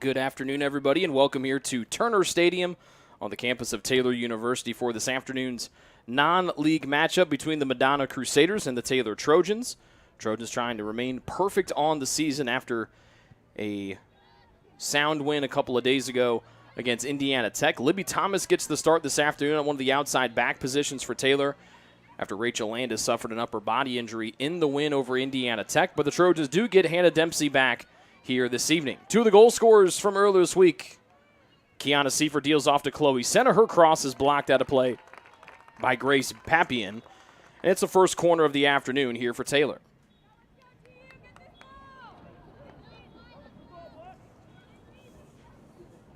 Good afternoon, everybody, and welcome here to Turner Stadium on the campus of Taylor University for this afternoon's non-league matchup between the Madonna Crusaders and the Taylor Trojans. Trojans trying to remain perfect on the season after a sound win a couple of days ago against Indiana Tech. Libby Thomas gets the start this afternoon on one of the outside back positions for Taylor after Rachel Landis suffered an upper body injury in the win over Indiana Tech. But the Trojans do get Hannah Dempsey back here this evening. Two of the goal scorers from earlier this week. Kiana Seifert deals off to Chloe Center. Her cross is blocked out of play by Grace Pappian. And it's the first corner of the afternoon here for Taylor.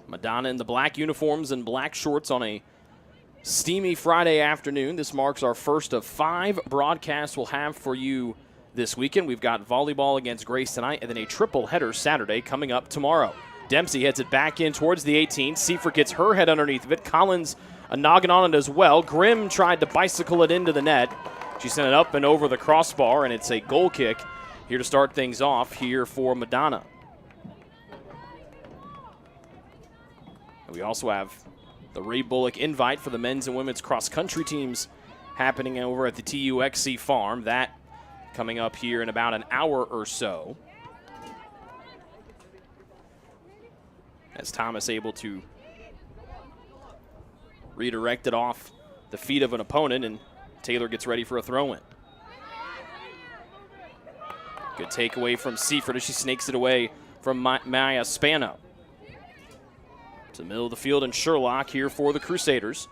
Madonna in the black uniforms and black shorts on a steamy Friday afternoon. This marks our first of 5 broadcasts we'll have for you this weekend. We've got volleyball against Grace tonight and then a triple header Saturday coming up tomorrow. Dempsey heads it back in towards the 18. Seifert gets her head underneath of it. Collins a noggin on it as well. Grimm tried to bicycle it into the net. She sent it up and over the crossbar, and it's a goal kick here to start things off here for Madonna. And we also have the Ray Bullock invite for the men's and women's cross-country teams happening over at the TUXC Farm. That coming up here in about an hour or so. As Thomas able to redirect it off the feet of an opponent, and Taylor gets ready for a throw-in. Good takeaway from Seifert as she snakes it away from Maya Spano. To the middle of the field, and Sherlock here for the Crusaders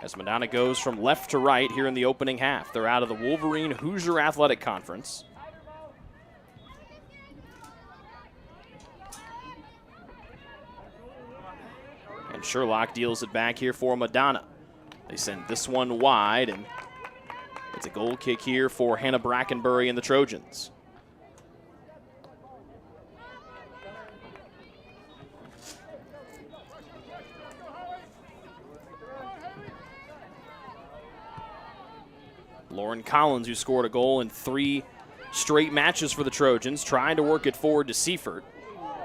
as Madonna goes from left to right here in the opening half. They're out of the Wolverine Hoosier Athletic Conference. And Sherlock deals it back here for Madonna. They send this one wide, and it's a goal kick here for Hannah Brackenbury and the Trojans. Lauren Collins, who scored a goal in 3 straight matches for the Trojans, trying to work it forward to Seifert.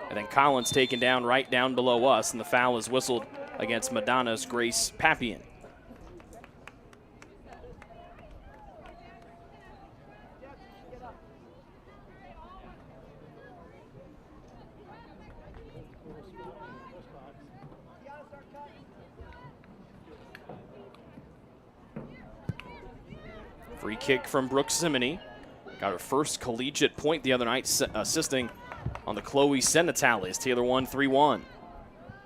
And then Collins taken down right down below us, and the foul is whistled against Madonna's Grace Pappian. Free kick from Brooke Simony. Got her first collegiate point the other night, assisting on the Chloe Senatale as Taylor won 3-1.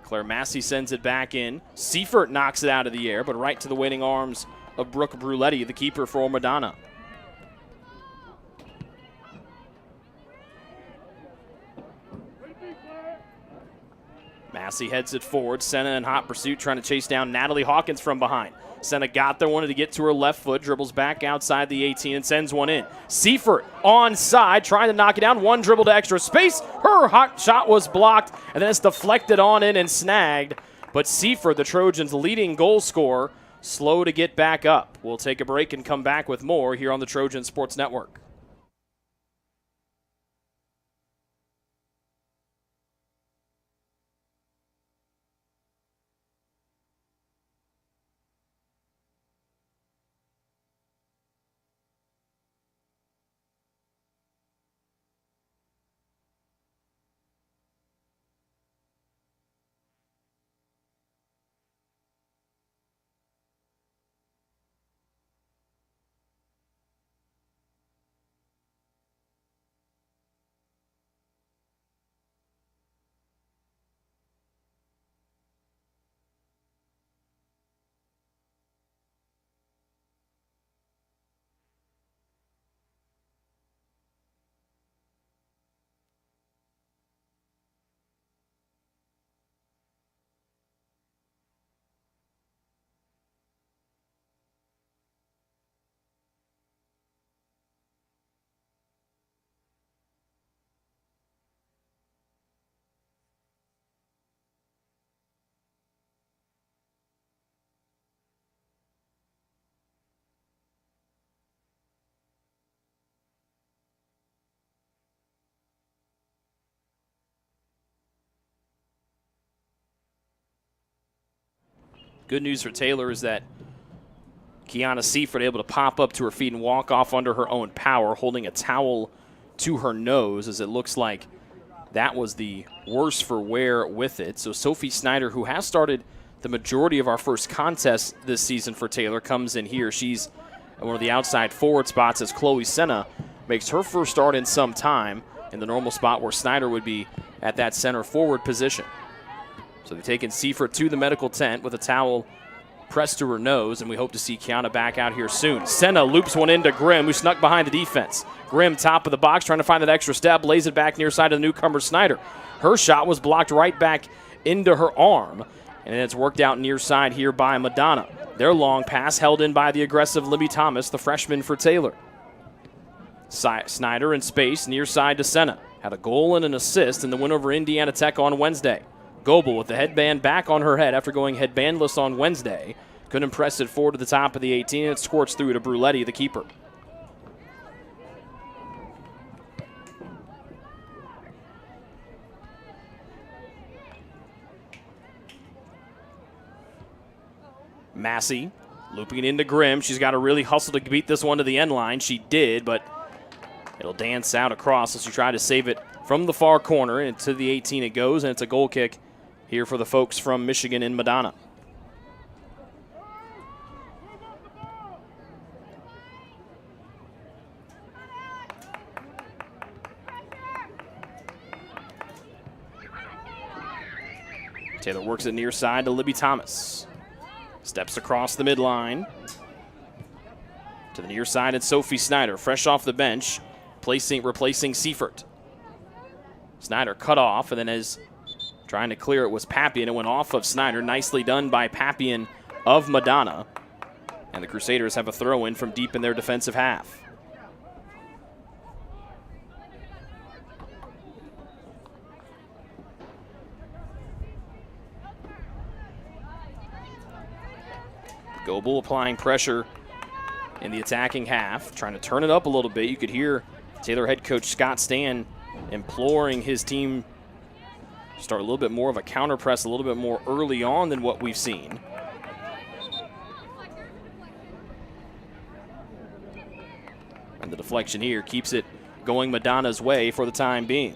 Claire Massey sends it back in. Seifert knocks it out of the air, but right to the waiting arms of Brooke Bruletti, the keeper for Madonna. Massey heads it forward. Senna in hot pursuit, trying to chase down Natalie Hawkins from behind. Senna got there, wanted to get to her left foot, dribbles back outside the 18 and sends one in. Seifert onside, trying to knock it down. One dribble to extra space. Her hot shot was blocked, and then it's deflected on in and snagged. But Seifert, the Trojans' leading goal scorer, slow to get back up. We'll take a break and come back with more here on the Trojan Sports Network. Good news for Taylor is that Kiana Seifert able to pop up to her feet and walk off under her own power, holding a towel to her nose, as it looks like that was the worse for wear with it. So Sophie Snyder, who has started the majority of our first contests this season for Taylor, comes in here. She's at one of the outside forward spots as Chloe Senna makes her first start in some time in the normal spot where Snyder would be at that center forward position. So they've taken Seifert to the medical tent with a towel pressed to her nose, and we hope to see Kiana back out here soon. Senna loops one into Grimm, who snuck behind the defense. Grimm, top of the box, trying to find that extra step, lays it back near side of the newcomer Snyder. Her shot was blocked right back into her arm, and it's worked out near side here by Madonna. Their long pass held in by the aggressive Libby Thomas, the freshman for Taylor. Snyder in space, near side to Senna. Had a goal and an assist in the win over Indiana Tech on Wednesday. Goebel with the headband back on her head after going headbandless on Wednesday. Couldn't press it forward to the top of the 18. It squirts through to Bruletti, the keeper. Massey looping it into Grimm. She's got to really hustle to beat this one to the end line. She did, but it'll dance out across as she tried to save it from the far corner, and to the 18 it goes, and it's a goal kick here for the folks from Michigan in Madonna. Taylor works it near side to Libby Thomas. Steps across the midline. To the near side, it's Sophie Snyder, fresh off the bench, replacing Seifert. Snyder cut off, and then as trying to clear it was Pappian. It went off of Snyder. Nicely done by Pappian of Madonna. And the Crusaders have a throw-in from deep in their defensive half. Goebel applying pressure in the attacking half, trying to turn it up a little bit. You could hear Taylor head coach Scott Stan imploring his team to start a little bit more of a counter press a little bit more early on than what we've seen. And the deflection here keeps it going Madonna's way for the time being.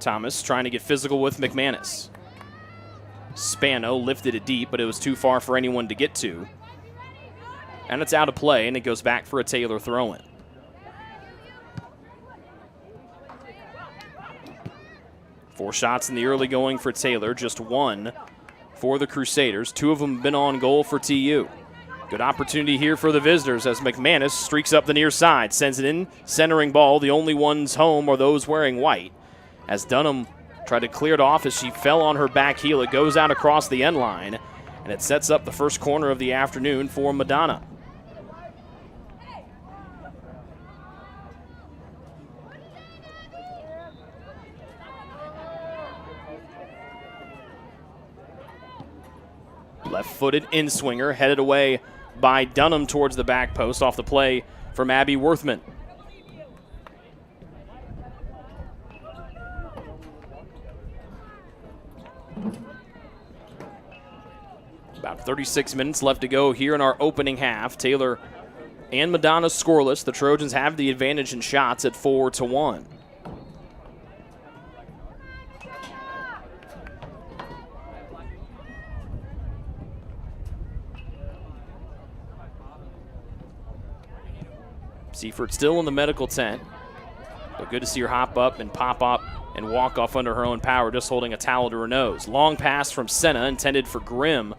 Thomas trying to get physical with McManus. Spano lifted it deep, but it was too far for anyone to get to. And it's out of play, and it goes back for a Taylor throw-in. Four shots in the early going for Taylor, just one for the Crusaders. Two of them have been on goal for TU. Good opportunity here for the visitors as McManus streaks up the near side, sends it in, centering ball. The only ones home are those wearing white. As Dunham tried to clear it off as she fell on her back heel, it goes out across the end line, and it sets up the first corner of the afternoon for Madonna. Left-footed in-swinger, headed away by Dunham towards the back post off the play from Abby Worthman. About 36 minutes left to go here in our opening half. Taylor and Madonna scoreless. The Trojans have the advantage in shots at 4-1. Seifert still in the medical tent. But good to see her hop up and pop up and walk off under her own power, just holding a towel to her nose. Long pass from Senna, intended for Grimm.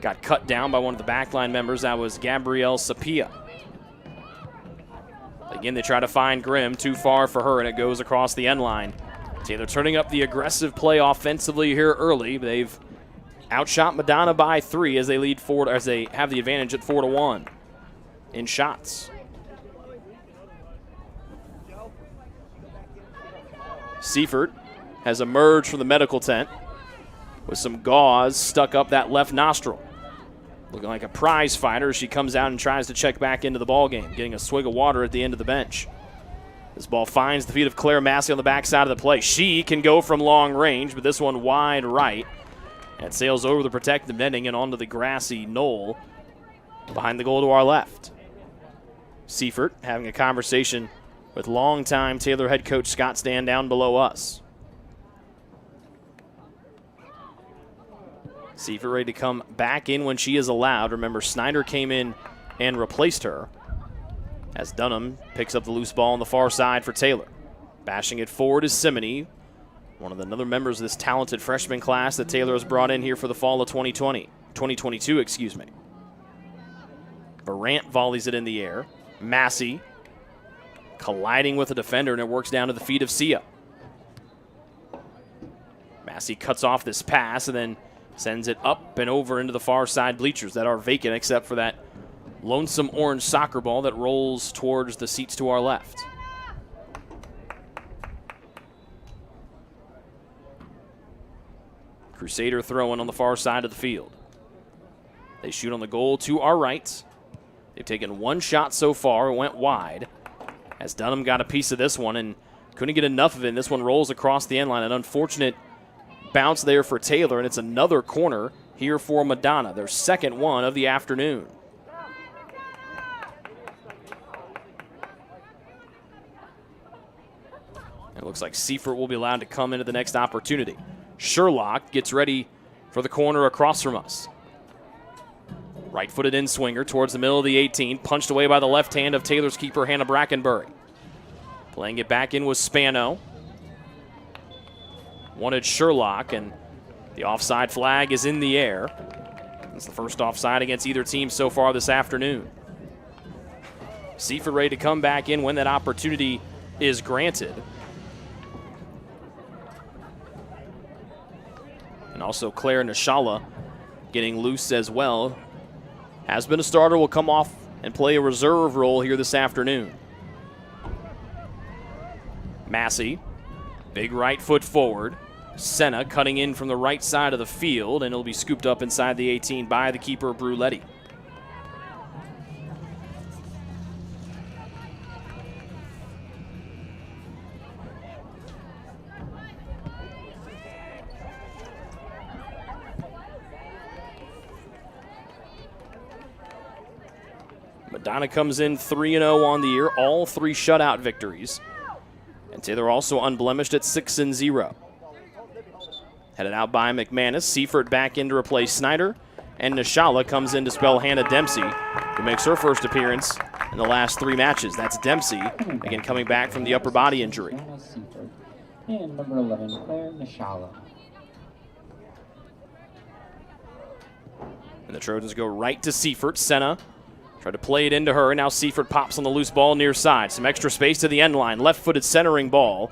Got cut down by one of the backline members. That was Gabrielle Sapia. Again, they try to find Grimm. Too far for her, and it goes across the end line. Taylor turning up the aggressive play offensively here early. They've outshot Madonna by 3 as they lead forward, as they have the advantage at 4-1 in shots. Seifert has emerged from the medical tent with some gauze stuck up that left nostril. Looking like a prize fighter as she comes out and tries to check back into the ball game, getting a swig of water at the end of the bench. This ball finds the feet of Claire Massey on the backside of the play. She can go from long range, but this one wide right. And sails over the protective netting and onto the grassy knoll behind the goal to our left. Seifert having a conversation with longtime Taylor head coach Scott Stan down below us. Seifert ready to come back in when she is allowed. Remember, Snyder came in and replaced her, as Dunham picks up the loose ball on the far side for Taylor. Bashing it forward is Simony, one of the other members of this talented freshman class that Taylor has brought in here for the fall of 2022, excuse me. Barant volleys it in the air. Massey colliding with a defender, and it works down to the feet of Sia. Massey cuts off this pass and then sends it up and over into the far side bleachers that are vacant except for that lonesome orange soccer ball that rolls towards the seats to our left. Crusader throwing on the far side of the field. They shoot on the goal to our right. They've taken one shot so far. It went wide, as Dunham got a piece of this one and couldn't get enough of it. And this one rolls across the end line. An unfortunate bounce there for Taylor, and it's another corner here for Madonna, their second one of the afternoon. It looks like Seifert will be allowed to come into the next opportunity. Sherlock gets ready for the corner across from us. Right-footed in-swinger towards the middle of the 18, punched away by the left hand of Taylor's keeper, Hannah Brackenbury. Playing it back in was Spano. Wanted Sherlock, and the offside flag is in the air. It's the first offside against either team so far this afternoon. Seifert ready to come back in when that opportunity is granted. And also Claire Nishala getting loose as well. Has been a starter, will come off and play a reserve role here this afternoon. Massey, big right foot forward. Senna cutting in from the right side of the field, and it'll be scooped up inside the 18 by the keeper, Bruletti. Madonna comes in 3-0 on the year, all three shutout victories. And Taylor also unblemished at 6-0. Headed out by McManus. Seifert back in to replace Snyder. And Nishala comes in to spell Hannah Dempsey, who makes her first appearance in the last three matches. That's Dempsey, again coming back from the upper body injury. And number 11, Claire Nishala. And the Trojans go right to Seifert. Senna tried to play it into her, and now Seifert pops on the loose ball near side. Some extra space to the end line. Left-footed centering ball.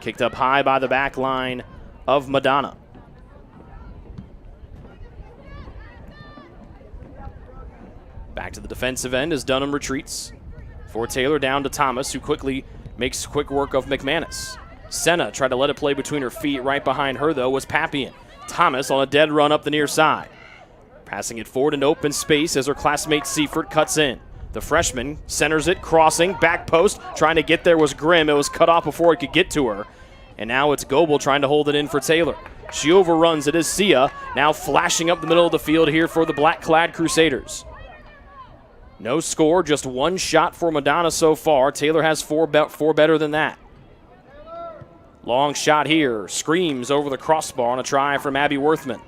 Kicked up high by the back line of Madonna. Back to the defensive end as Dunham retreats. For Taylor down to Thomas, who quickly makes quick work of McManus. Senna tried to let it play between her feet. Right behind her, though, was Pappian. Thomas on a dead run up the near side. Passing it forward in open space as her classmate Seifert cuts in. The freshman centers it, crossing, back post. Trying to get there was Grimm. It was cut off before it could get to her. And now it's Goebel trying to hold it in for Taylor. She overruns it as Sia now flashing up the middle of the field here for the black-clad Crusaders. No score, just one shot for Madonna so far. Taylor has four better than that. Long shot here. Screams over the crossbar on a try from Abby Worthman.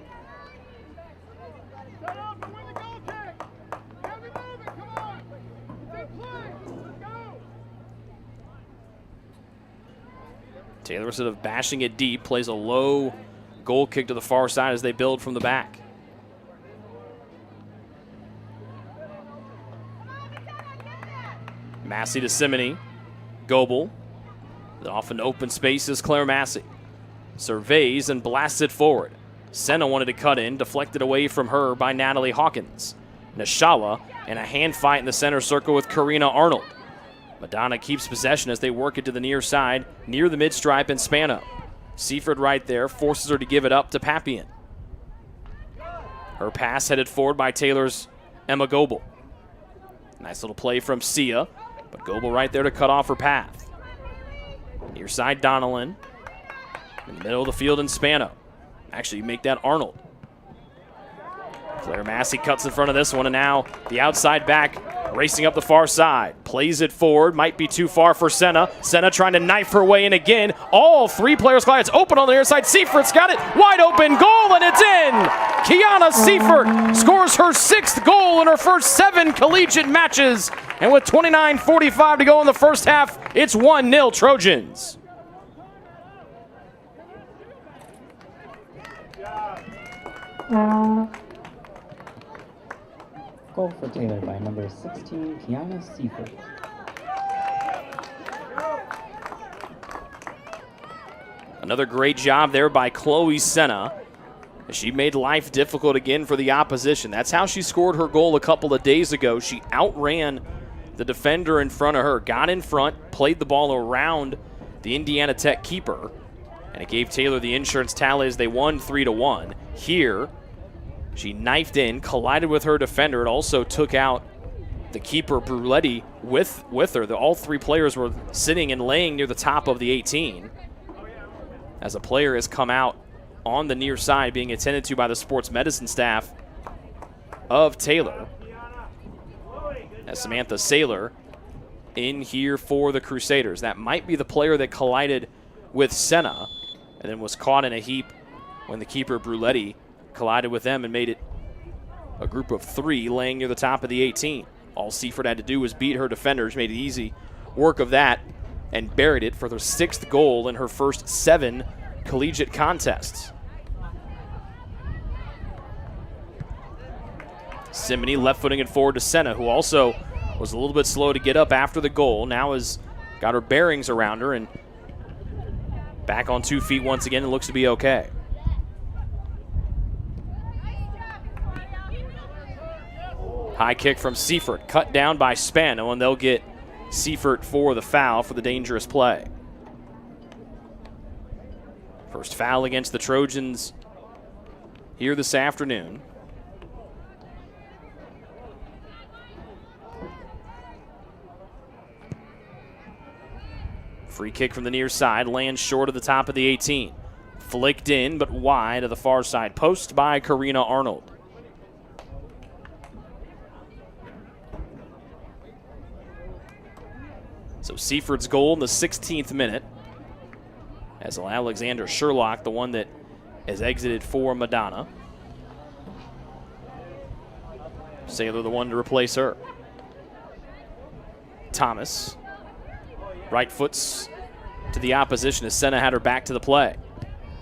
Taylor, instead of bashing it deep, plays a low goal kick to the far side as they build from the back. Massey to Simony. Goebel. Off in open space is Claire Massey. Surveys and blasts it forward. Senna wanted to cut in, deflected away from her by Natalie Hawkins. Nishala and a hand fight in the center circle with Karina Arnold. Madonna keeps possession as they work it to the near side, near the mid-stripe and Spano. Seifert right there forces her to give it up to Pappian. Her pass headed forward by Taylor's Emma Goebel. Nice little play from Sia, but Goebel right there to cut off her path. Near side, Donnellan. In the middle of the field in Spano. Actually, you make that Arnold. Claire Massey cuts in front of this one, and now the outside back racing up the far side. Plays it forward, might be too far for Senna. Senna trying to knife her way in again. All three players collide. It's open on the near side. Seifert's got it. Wide open goal, and it's in! Kiana Seifert scores her 6th goal in her first 7 collegiate matches. And with 29:45 to go in the first half, it's 1-0 Trojans. Goal for Taylor by number 16, Kiana Seifert. Another great job there by Chloe Senna. She made life difficult again for the opposition. That's how she scored her goal a couple of days ago. She outran the defender in front of her, got in front, played the ball around the Indiana Tech keeper, and it gave Taylor the insurance tally as they won 3-1. Here, she knifed in, collided with her defender. It also took out the keeper, Bruletti, with her. All three players were sitting and laying near the top of the 18 as a player has come out on the near side being attended to by the sports medicine staff of Taylor. As Samantha Saylor in here for the Crusaders. That might be the player that collided with Senna and then was caught in a heap when the keeper, Bruletti, collided with them and made it a group of 3 laying near the top of the 18. All Seifert had to do was beat her defenders, made it easy work of that, and buried it for their 6th goal in her first 7 collegiate contests. Simony left footing it forward to Senna, who also was a little bit slow to get up after the goal. Now has got her bearings around her and back on 2 feet once again and looks to be okay. High kick from Seifert, cut down by Spano, and they'll get Seifert for the foul for the dangerous play. First foul against the Trojans here this afternoon. Free kick from the near side, lands short of the top of the 18. Flicked in, but wide of the far side post by Karina Arnold. So Seifert's goal in the 16th minute as Alexander Sherlock, the one that has exited for Madonna. Saylor the one to replace her. Thomas. Right foots to the opposition as Senna had her back to the play.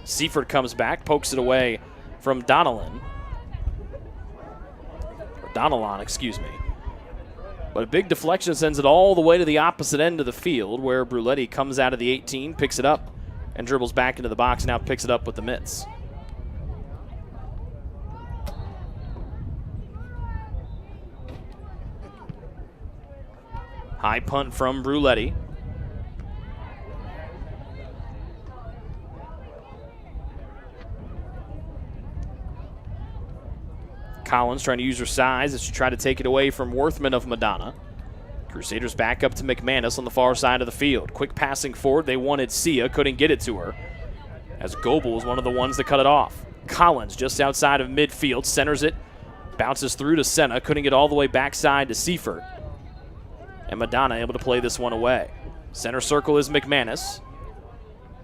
Seifert comes back, pokes it away from Donnellan. Or Donnellan, excuse me. But a big deflection sends it all the way to the opposite end of the field where Bruletti comes out of the 18, picks it up, and dribbles back into the box and now picks it up with the mitts. High punt from Bruletti. Collins trying to use her size as she tried to take it away from Worthman of Madonna. Crusaders back up to McManus on the far side of the field. Quick passing forward. They wanted Sia, couldn't get it to her, as Goebel was one of the ones that cut it off. Collins just outside of midfield, centers it, bounces through to Senna, couldn't get all the way backside to Seifert. And Madonna able to play this one away. Center circle is McManus.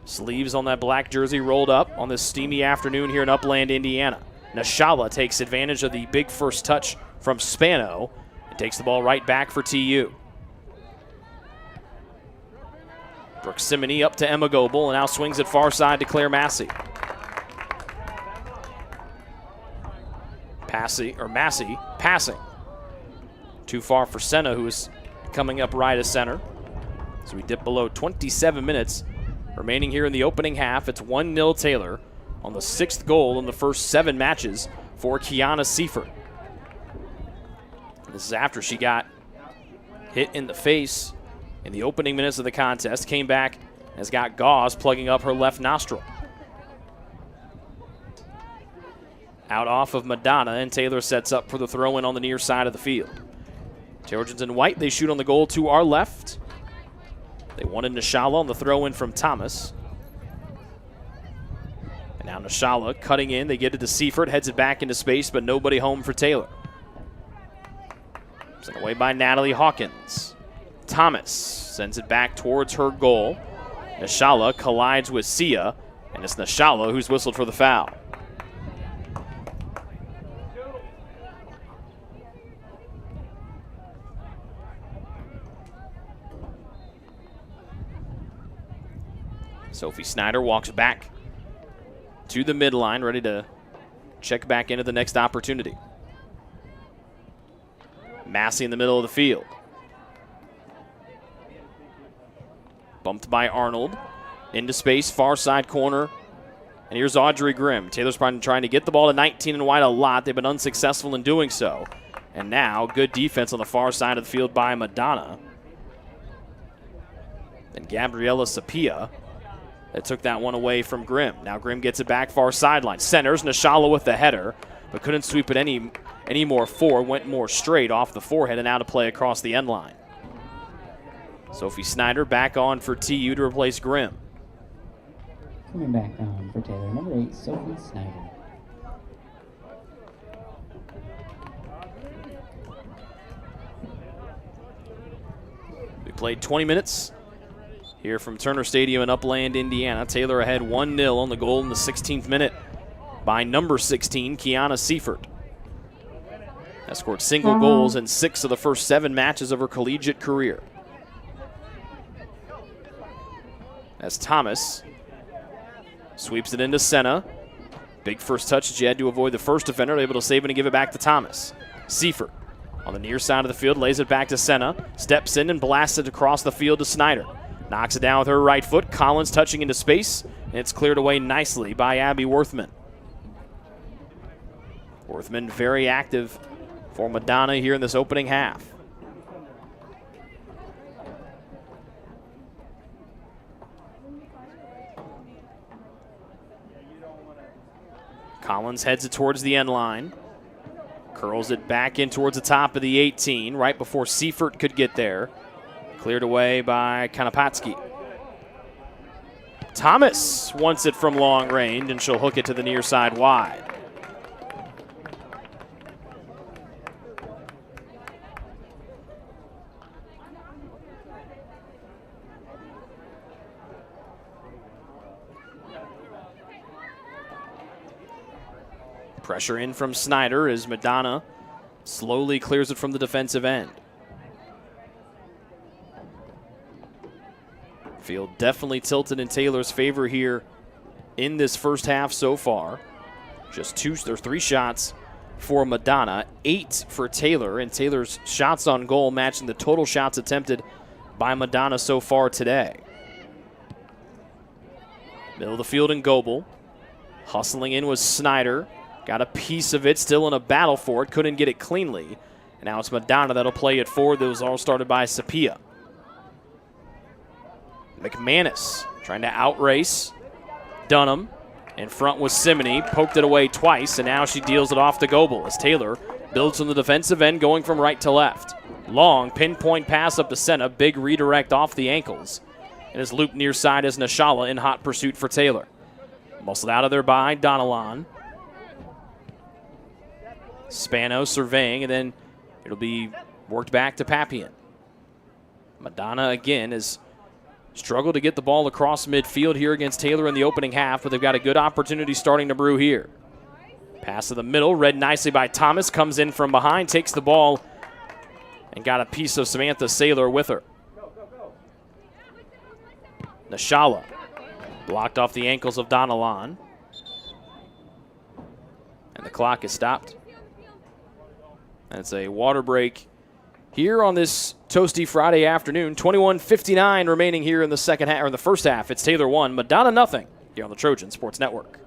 Sleeves on that black jersey rolled up on this steamy afternoon here in Upland, Indiana. Nashala takes advantage of the big first touch from Spano and takes the ball right back for TU. Brooke Simony up to Emma Goebel and now swings it far side to Claire Massey. Massey passing. Too far for Senna, who is coming up right as center. So we dip below 27 minutes remaining here in the opening half. It's 1-0 Taylor on the 6th goal in the first 7 matches for Kiana Seifert. This is after she got hit in the face in the opening minutes of the contest, came back, has got gauze plugging up her left nostril. Out off of Madonna, and Taylor sets up for the throw-in on the near side of the field. Trojans in white, they shoot on the goal to our left. They wanted Nishala on the throw-in from Thomas. And now Nishala cutting in. They get it to Seifert, heads it back into space, but nobody home for Taylor. Sent away by Natalie Hawkins. Thomas sends it back towards her goal. Nishala collides with Sia, and it's Nishala who's whistled for the foul. Sophie Snyder walks back to the midline, ready to check back into the next opportunity. Massey in the middle of the field. Bumped by Arnold. Into space, far side corner. And here's Audrey Grimm. Taylor's trying to get the ball to 19 and wide a lot. They've been unsuccessful in doing so. And now, good defense on the far side of the field by Madonna. And Gabriela Sapia that took that one away from Grimm. Now Grimm gets it back far sideline. Centers, Nishala with the header, but couldn't sweep it any more forward. Went more straight off the forehead and out of play across the end line. Sophie Snyder back on for TU to replace Grimm. Coming back on for Taylor, number 8, Sophie Snyder. We played 20 minutes here from Turner Stadium in Upland, Indiana. Taylor ahead 1-0 on the goal in the 16th minute by number 16, Kiana Seifert. Has scored single goals in 6 of the first 7 matches of her collegiate career. As Thomas sweeps it into Senna. Big first touch. She had to avoid the first defender. Able to save it and give it back to Thomas. Seifert on the near side of the field, lays it back to Senna. Steps in and blasts it across the field to Snyder. Knocks it down with her right foot. Collins touching into space, and it's cleared away nicely by Abby Worthman. Worthman very active for Madonna here in this opening half. Collins heads it towards the end line. Curls it back in towards the top of the 18, right before Seifert could get there. Cleared away by Kanapatsky. Thomas wants it from long range, and she'll hook it to the near side wide. Pressure in from Snyder as Madonna slowly clears it from the defensive end. Field definitely tilted in Taylor's favor here in this first half so far. Just 3 shots for Madonna, 8 for Taylor, and Taylor's shots on goal matching the total shots attempted by Madonna so far today. Middle of the field in Goebel. Hustling in was Snyder. Got a piece of it, still in a battle for it. Couldn't get it cleanly. And now it's Madonna that'll play it forward. That was all started by Sapia. McManus trying to outrace Dunham. In front was Simony. Poked it away twice, and now she deals it off to Goebel as Taylor builds from the defensive end, going from right to left. Long pinpoint pass up to Senna. Big redirect off the ankles. And is looped near side as Nishala in hot pursuit for Taylor. Muscled out of there by Donalon. Spano surveying, and then it'll be worked back to Pappian. Madonna again has struggled to get the ball across midfield here against Taylor in the opening half, but they've got a good opportunity starting to brew here. Pass to the middle, read nicely by Thomas, comes in from behind, takes the ball, and got a piece of Samantha Saylor with her. Nishala blocked off the ankles of Donalon. And the clock is stopped. And it's a water break here on this toasty Friday afternoon. 21:59 remaining here in the second half, or in the first half. It's Taylor 1, Madonna nothing here on the Trojan Sports Network.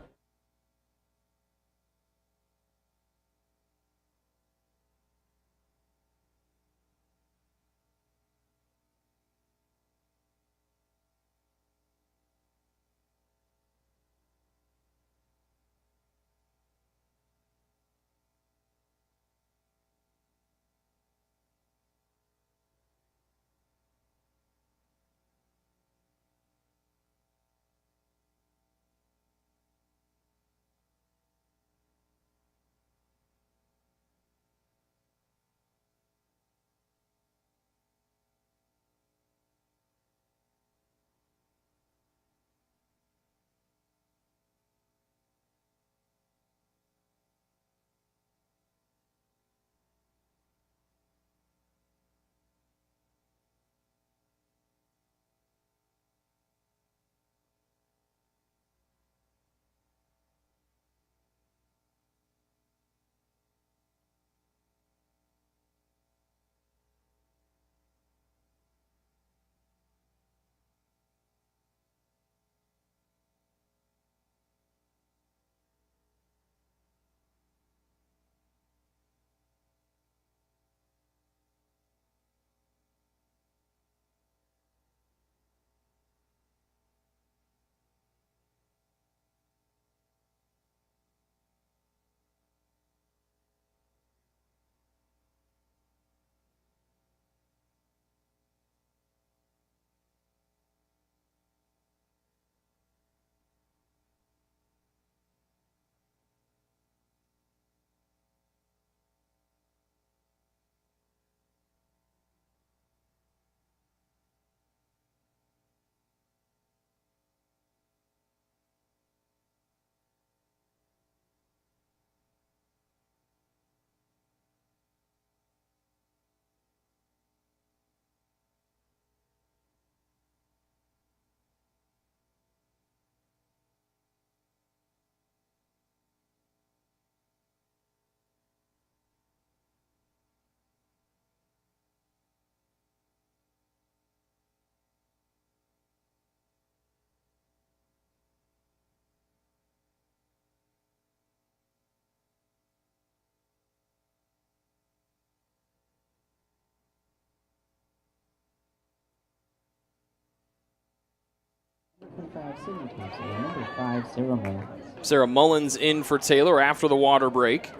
Sydney Thompson. Number 5, Sarah Mullins. Sarah Mullins in for Taylor after the water break.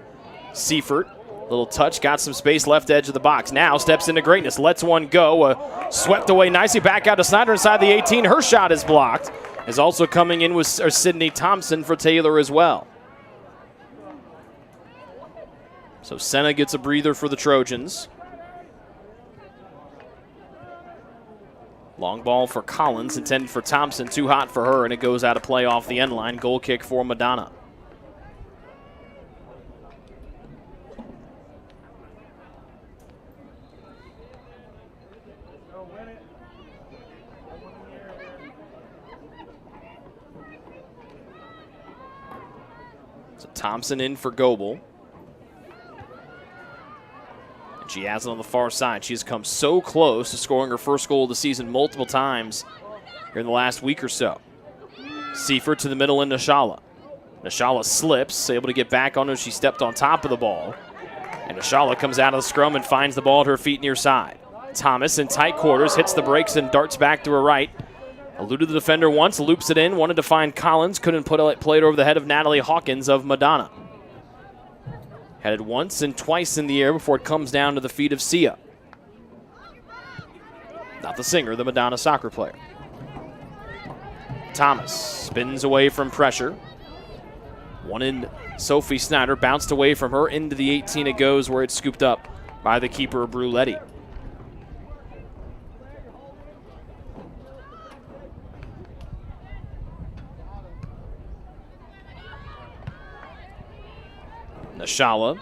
Seifert, little touch, got some space left edge of the box. Now steps into greatness, lets one go. Swept away nicely, back out to Snyder inside the 18. Her shot is blocked. Is also coming in with Sydney Thompson for Taylor as well. So Senna gets a breather for the Trojans. Long ball for Collins, intended for Thompson, too hot for her, and it goes out of play off the end line. Goal kick for Madonna. So Thompson in for Goebel. And she has it on the far side. She has come so close to scoring her first goal of the season multiple times here in the last week or so. Seifert to the middle in Nashala. Nashala slips, able to get back on her. She stepped on top of the ball. And Nashala comes out of the scrum and finds the ball at her feet near side. Thomas in tight quarters, hits the brakes and darts back to her right. Eluded the defender once, loops it in, wanted to find Collins, couldn't play it over the head of Natalie Hawkins of Madonna. Headed once and twice in the air before it comes down to the feet of Sia. Not the singer, the Madonna soccer player. Thomas spins away from pressure. One in Sophie Snyder, bounced away from her into the 18 it goes, where it's scooped up by the keeper, Bruletti. Nashala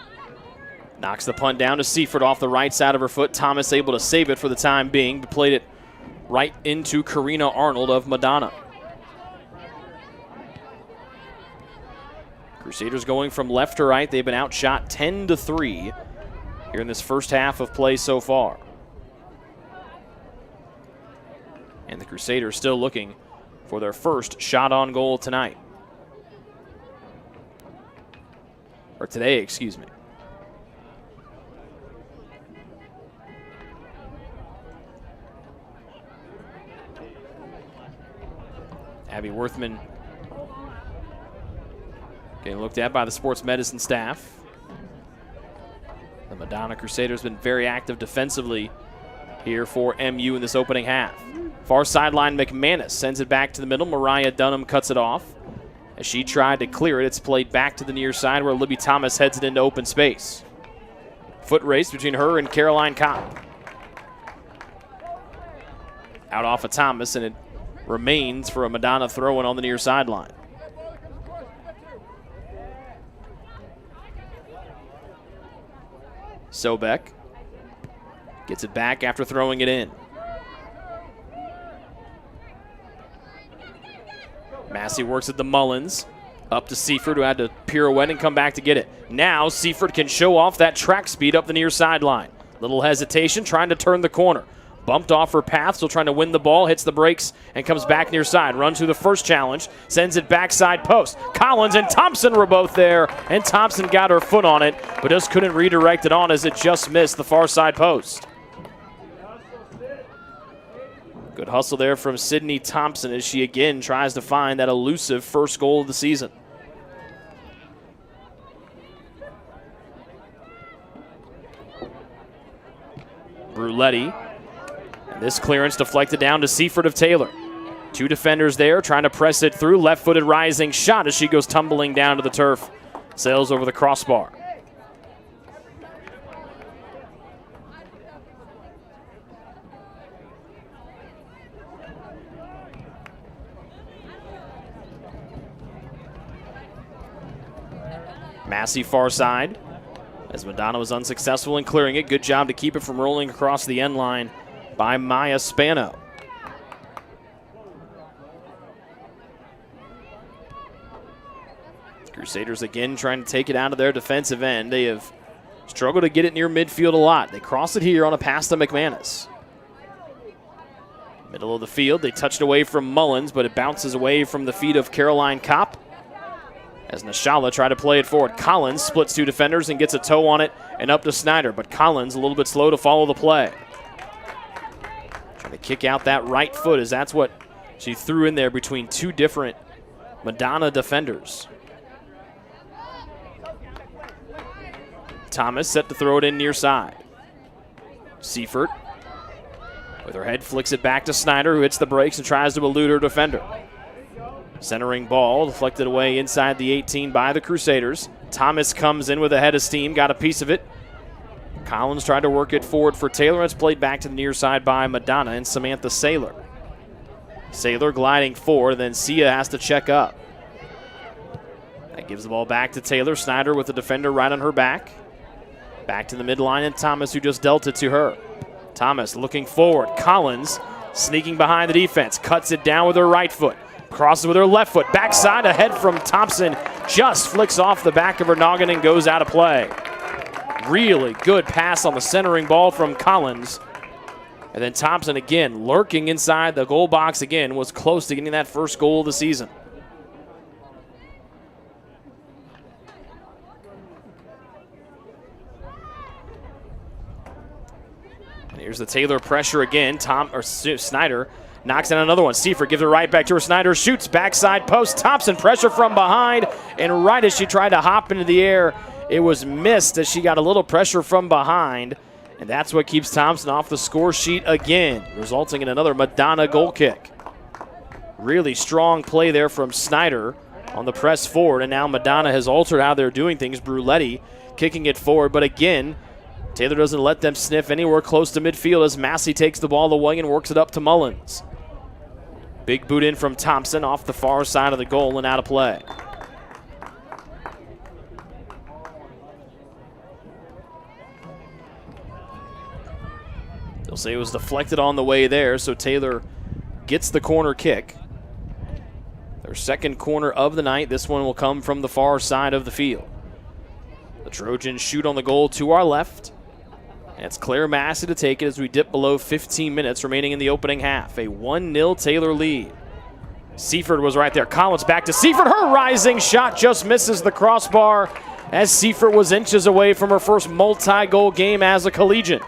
knocks the punt down to Seifert off the right side of her foot. Thomas able to save it for the time being, but played it right into Karina Arnold of Madonna. Crusaders going from left to right. They've been outshot 10-3 here in this first half of play so far. And the Crusaders still looking for their first shot on goal tonight. Or today, excuse me. Abby Worthman getting looked at by the sports medicine staff. The Madonna Crusaders have been very active defensively here for MU in this opening half. Far sideline, McManus sends it back to the middle. Mariah Dunham cuts it off. As she tried to clear it, it's played back to the near side where Libby Thomas heads it into open space. Foot race between her and Caroline Kopp. Out off of Thomas, and it remains for a Madonna throw-in on the near sideline. Sobek gets it back after throwing it in. Massey works at the Mullins. Up to Seifert, who had to pirouette and come back to get it. Now Seifert can show off that track speed up the near sideline. Little hesitation, trying to turn the corner. Bumped off her path, still trying to win the ball, hits the brakes, and comes back near side. Runs through the first challenge, sends it backside post. Collins and Thompson were both there, and Thompson got her foot on it, but just couldn't redirect it on as it just missed the far side post. Good hustle there from Sydney Thompson as she again tries to find that elusive first goal of the season. Bruletti. And this clearance deflected down to Seifert of Taylor. Two defenders there trying to press it through. Left-footed rising shot as she goes tumbling down to the turf. Sails over the crossbar. Massey far side as Madonna was unsuccessful in clearing it. Good job to keep it from rolling across the end line by Maya Spano. Crusaders again trying to take it out of their defensive end. They have struggled to get it near midfield a lot. They cross it here on a pass to McManus. Middle of the field, they touched away from Mullins, but it bounces away from the feet of Caroline Kopp. As Nashala tried to play it forward. Collins splits two defenders and gets a toe on it and up to Snyder, but Collins a little bit slow to follow the play. Trying to kick out that right foot as that's what She threw in there between two different Madonna defenders. Thomas set to throw it in near side. Seifert, with her head, flicks it back to Snyder, who hits the brakes and tries to elude her defender. Centering ball, deflected away inside the 18 by the Crusaders. Thomas comes in with a head of steam, got a piece of it. Collins tried to work it forward for Taylor. It's played back to the near side by Madonna and Samantha Saylor. Saylor gliding forward, then Sia has to check up. That gives the ball back to Taylor. Snyder with the defender right on her back. Back to the midline, and Thomas, who just dealt it to her. Thomas looking forward. Collins sneaking behind the defense. Cuts it down with her right foot. Crosses with her left foot. Backside ahead from Thompson. Just flicks off the back of her noggin and goes out of play. Really good pass on the centering ball from Collins. And then Thompson again lurking inside the goal box again. Was close to getting that first goal of the season. Here's the Taylor pressure again. Snyder knocks in another one. Seifert gives it right back to her. Snyder shoots backside post. Thompson pressure from behind. And right as she tried to hop into the air, it was missed as she got a little pressure from behind. And that's what keeps Thompson off the score sheet again, resulting in another Madonna goal kick. Really strong play there from Snyder on the press forward. And now Madonna has altered how they're doing things. Bruletti kicking it forward. But again, Taylor doesn't let them sniff anywhere close to midfield as Massey takes the ball away and works it up to Mullins. Big boot in from Thompson off the far side of the goal and out of play. They'll say it was deflected on the way there, so Taylor gets the corner kick. Their second corner of the night. This one will come from the far side of the field. The Trojans shoot on the goal to our left. And it's Claire Massey to take it as we dip below 15 minutes remaining in the opening half. A 1-0 Taylor lead. Seifert was right there. Collins back to Seifert. Her rising shot just misses the crossbar as Seifert was inches away from her first multi-goal game as a collegiate.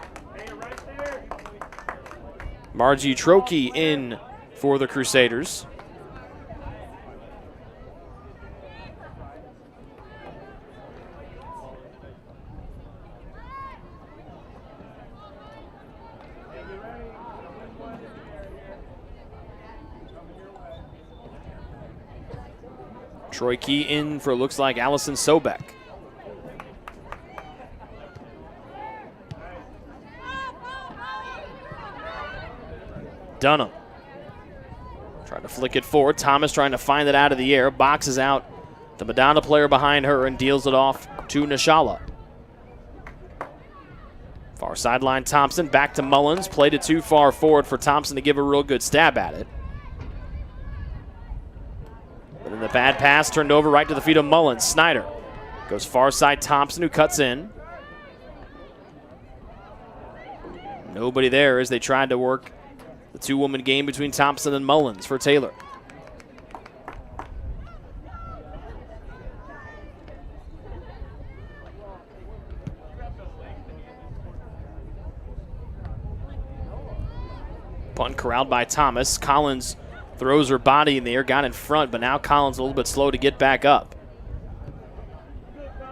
Margie Trokey in for the Crusaders. Troy Key in for, looks like, Allison Sobek. Dunham trying to flick it forward. Thomas trying to find it out of the air. Boxes out the Madonna player behind her and deals it off to Nishala. Far sideline Thompson. Back to Mullins. Played it too far forward for Thompson to give a real good stab at it. But then the bad pass turned over right to the feet of Mullins. Snyder goes far side Thompson, who cuts in. Nobody there as they tried to work the two-woman game between Thompson and Mullins for Taylor. Punt corralled by Thomas. Collins throws her body in the air, got in front, but now Collins a little bit slow to get back up.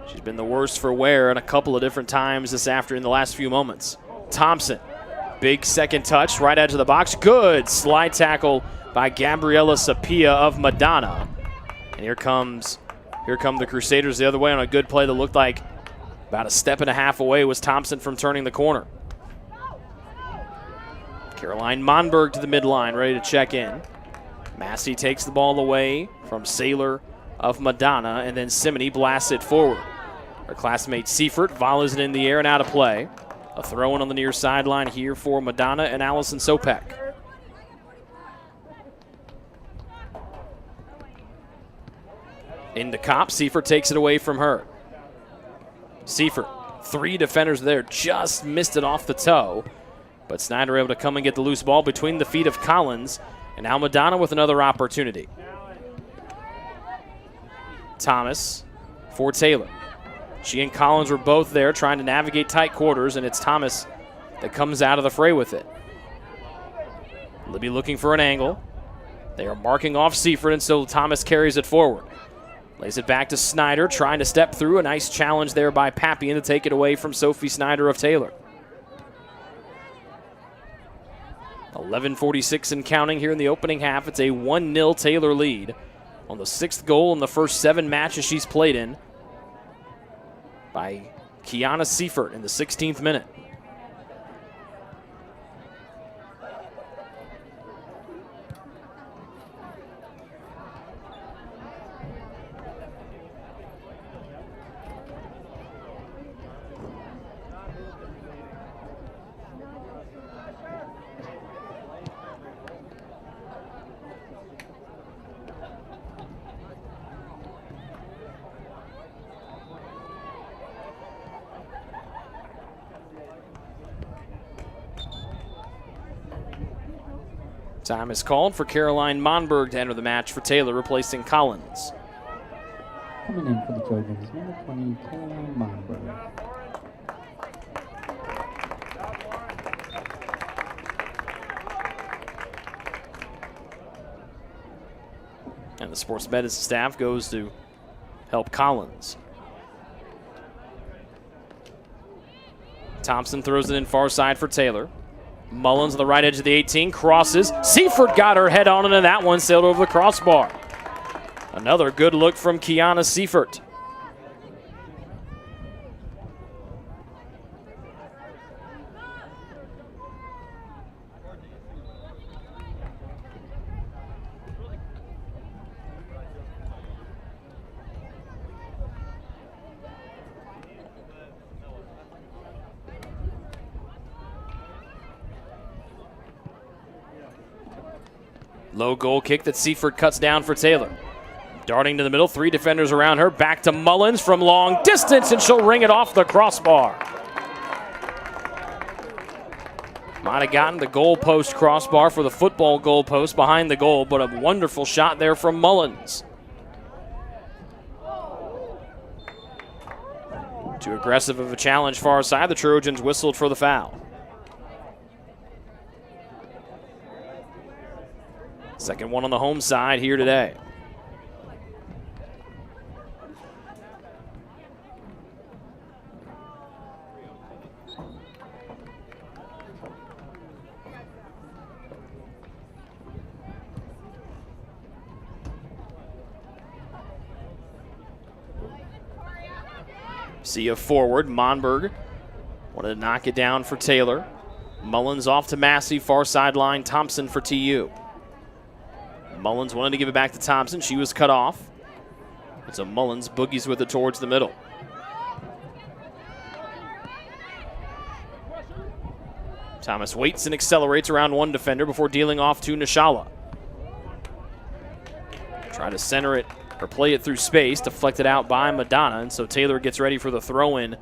She's been the worst for wear in a couple of different times this afternoon in the last few moments. Thompson, big second touch, right edge of the box. Good slide tackle by Gabriella Sapia of Madonna. And here come the Crusaders the other way on a good play that looked like about a step and a half away was Thompson from turning the corner. Caroline Monberg to the midline, ready to check in. Massey takes the ball away from Saylor of Madonna, and then Simony blasts it forward. Her classmate Seifert volleys it in the air and out of play. A throw-in on the near sideline here for Madonna and Allison Sopek. Into Kopp. Seifert takes it away from her. Seifert, three defenders there, just missed it off the toe. But Snyder able to come and get the loose ball between the feet of Collins. And now Madonna with another opportunity. Thomas for Taylor. She and Collins were both there trying to navigate tight quarters, and it's Thomas that comes out of the fray with it. Libby looking for an angle. They are marking off Seifert, and so Thomas carries it forward. Lays it back to Snyder, trying to step through. A nice challenge there by Pappian to take it away from Sophie Snyder of Taylor. 11:46 and counting here in the opening half. It's a 1-0 Taylor lead on the 6th goal in the first 7 matches she's played in by Kiana Seifert in the 16th minute. Time is called for Caroline Monberg to enter the match for Taylor, replacing Collins. Coming in for the Trojans, number 20, Caroline Monberg. And the sports medicine staff goes to help Collins. Thompson throws it in far side for Taylor. Mullins on the right edge of the 18, crosses. Seifert got her head on it, and that one sailed over the crossbar. Another good look from Kiana Seifert. Low goal kick that Seifert cuts down for Taylor. Darting to the middle, 3 defenders around her. Back to Mullins from long distance, and she'll ring it off the crossbar. Might have gotten the goalpost crossbar for the football goalpost behind the goal, but a wonderful shot there from Mullins. Too aggressive of a challenge far side. The Trojans whistled for the foul. Second one on the home side here today. See a forward. Monberg wanted to knock it down for Taylor. Mullins off to Massey, far sideline. Thompson for TU. Mullins wanted to give it back to Thompson. She was cut off. And so Mullins boogies with it towards the middle. Thomas waits and accelerates around one defender before dealing off to Nishala. Try to center it or play it through space, deflected out by Madonna, and so Taylor gets ready for the throw-in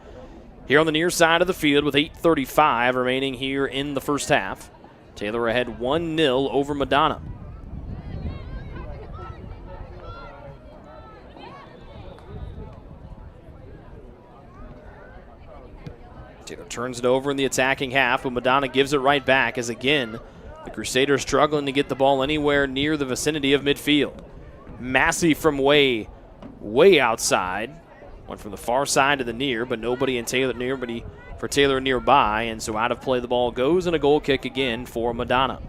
here on the near side of the field with 8:35 remaining here in the first half. Taylor ahead 1-0 over Madonna. Taylor turns it over in the attacking half, but Madonna gives it right back as, again, the Crusaders struggling to get the ball anywhere near the vicinity of midfield. Massey from way outside. Went from the far side to the near, but nobody for Taylor nearby, and so out of play the ball goes, and a goal kick again for Madonna.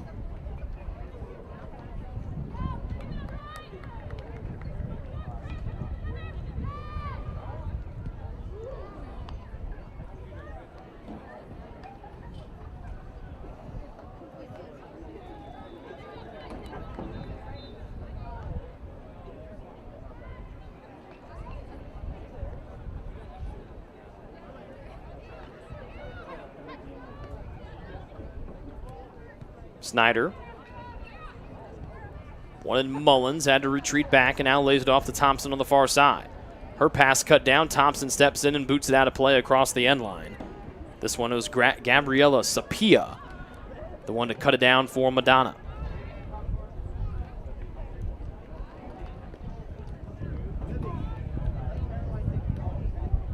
Snyder wanted Mullins, had to retreat back, and now lays it off to Thompson on the far side. Her pass cut down. Thompson steps in and boots it out of play across the end line. This one was Gabriella Sapia, the one to cut it down for Madonna.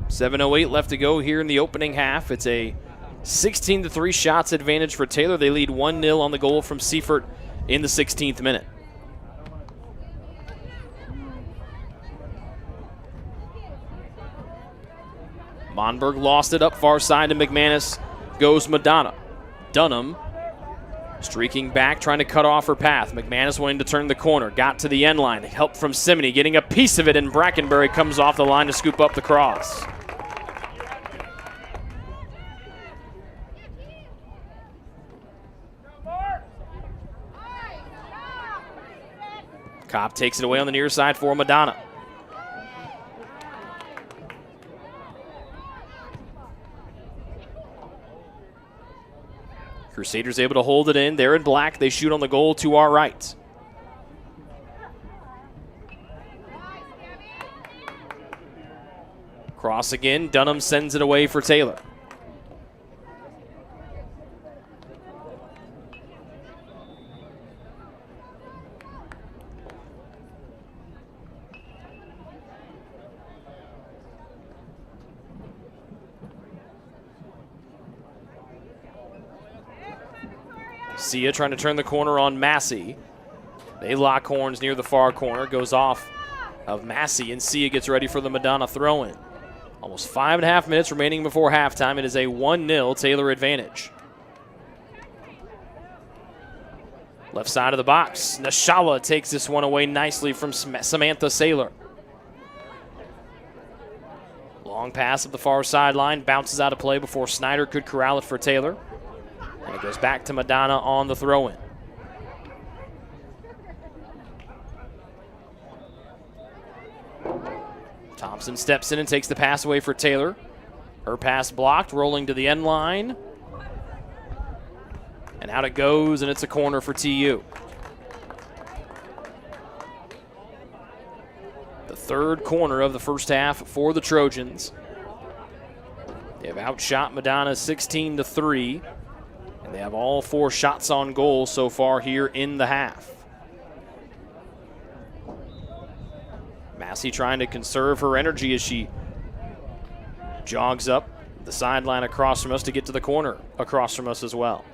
.708 left to go here in the opening half. It's a 16-3 shots advantage for Taylor. They lead 1-0 on the goal from Seifert in the 16th minute. Monberg lost it up far side to McManus. Goes Madonna. Dunham streaking back, trying to cut off her path. McManus wanting to turn the corner. Got to the end line. Help from Simony, getting a piece of it, and Brackenbury comes off the line to scoop up the cross. Kopp takes it away on the near side for Madonna. Crusaders able to hold it in. They're in black. They shoot on the goal to our right. Cross again. Dunham sends it away for Taylor. Sia trying to turn the corner on Massey. They lock horns near the far corner. Goes off of Massey, and Sia gets ready for the Madonna throw-in. Almost 5.5 minutes remaining before halftime. It is a 1-0 Taylor advantage. Left side of the box. Nashala takes this one away nicely from Samantha Saylor. Long pass at the far sideline. Bounces out of play before Snyder could corral it for Taylor. And it goes back to Madonna on the throw-in. Thompson steps in and takes the pass away for Taylor. Her pass blocked, rolling to the end line. And out it goes, and it's a corner for TU. The third corner of the first half for the Trojans. They have outshot Madonna 16-3. And they have all 4 shots on goal so far here in the half. Massey trying to conserve her energy as she jogs up the sideline across from us to get to the corner across from us as well.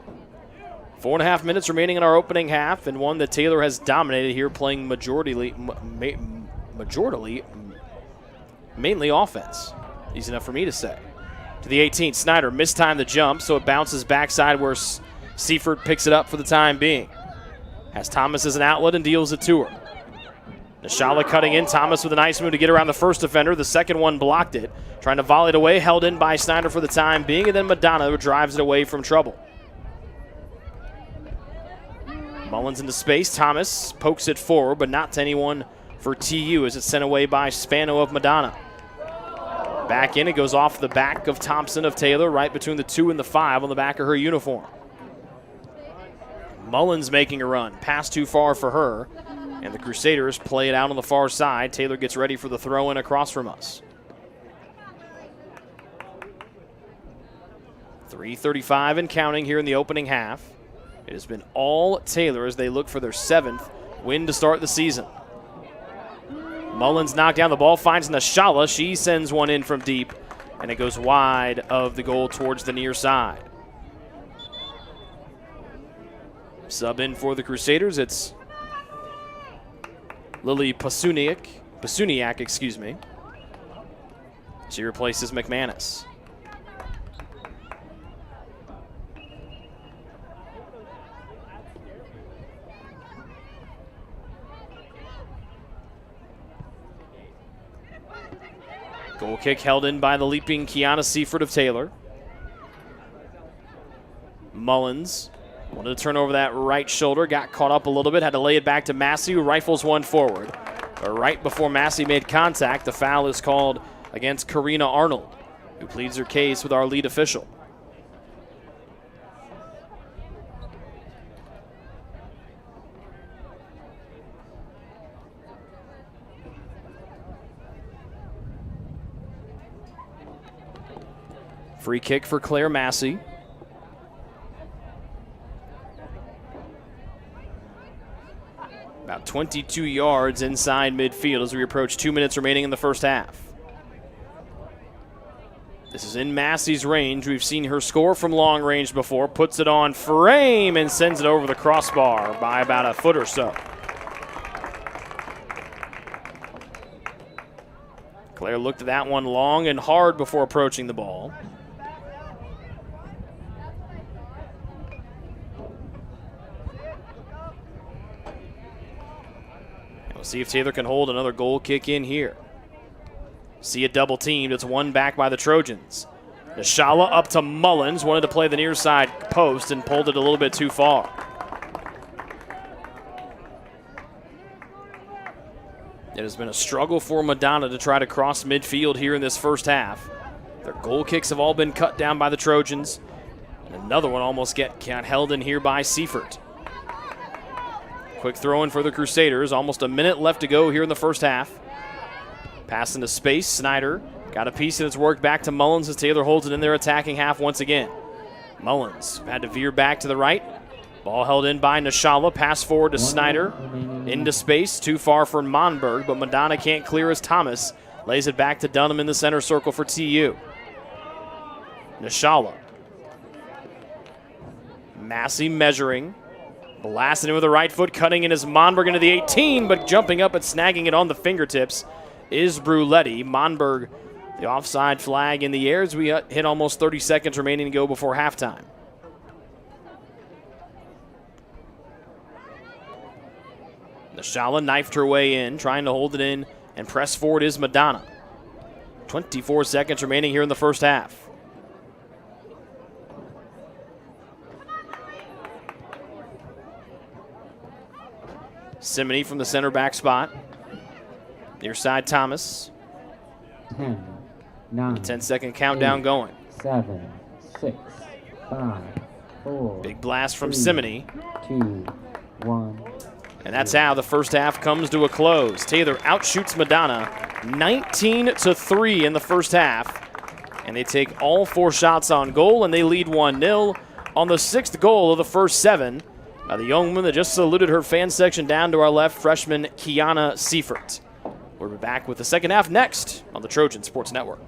4.5 minutes remaining in our opening half, and one that Taylor has dominated here, playing mainly offense. Easy enough for me to say. To the 18th, Snyder mistimed the jump, so it bounces backside where Seifert picks it up for the time being. Has Thomas as an outlet and deals it to her. Nashala cutting in. Thomas with a nice move to get around the first defender. The second one blocked it. Trying to volley it away, held in by Snyder for the time being, and then Madonna drives it away from trouble. Mullins into space. Thomas pokes it forward, but not to anyone for TU as it's sent away by Spano of Madonna. Back in, it goes off the back of Thompson of Taylor, right between the 2 and the 5 on the back of her uniform. Mullins making a run. Pass too far for her, and the Crusaders play it out on the far side. Taylor gets ready for the throw-in across from us. 3:35 and counting here in the opening half. It has been all Taylor as they look for their 7th win to start the season. Mullins knocked down. The ball finds Nashala. She sends one in from deep, and it goes wide of the goal towards the near side. Sub in for the Crusaders. It's Lily Pasuniak. She replaces McManus. Goal kick held in by the leaping Kiana Seifert of Taylor. Mullins wanted to turn over that right shoulder, got caught up a little bit, had to lay it back to Massey, who rifles one forward. But right before Massey made contact, the foul is called against Karina Arnold, who pleads her case with our lead official. Free kick for Claire Massey. About 22 yards inside midfield as we approach 2 minutes remaining in the first half. This is in Massey's range. We've seen her score from long range before. Puts it on frame and sends it over the crossbar by about a foot or so. Claire looked at that one long and hard before approaching the ball. We'll see if Taylor can hold another goal kick in here. See it double teamed. It's one back by the Trojans. Nishala up to Mullins. Wanted to play the near side post and pulled it a little bit too far. It has been a struggle for Madonna to try to cross midfield here in this first half. Their goal kicks have all been cut down by the Trojans. And another one almost got held in here by Seifert. Quick throw in for the Crusaders. Almost a minute left to go here in the first half. Pass into space. Snyder got a piece and it's worked back to Mullins as Taylor holds it in their attacking half once again. Mullins had to veer back to the right. Ball held in by Nishala. Pass forward to Snyder. Into space. Too far for Monberg, but Madonna can't clear as Thomas lays it back to Dunham in the center circle for TU. Nishala. Massey measuring. Blasting it with the right foot, cutting in as Monberg into the 18, but jumping up and snagging it on the fingertips is Bruletti. Monberg, the offside flag in the air as we hit almost 30 seconds remaining to go before halftime. Nishala knifed her way in, trying to hold it in and press forward is Madonna. 24 seconds remaining here in the first half. Simony from the center back spot. Near side Thomas. 10, 9, 10-second countdown 8, going. 7, 6, 5, 4. Big blast from 3, Simony. 2, 1. And that's how the first half comes to a close. Taylor outshoots Madonna 19-3 in the first half. And they take all 4 shots on goal and they lead 1-0 on the 6th goal of the first 7. By the young woman that just saluted her fan section down to our left, freshman Kiana Seifert. We'll be back with the second half next on the Trojan Sports Network.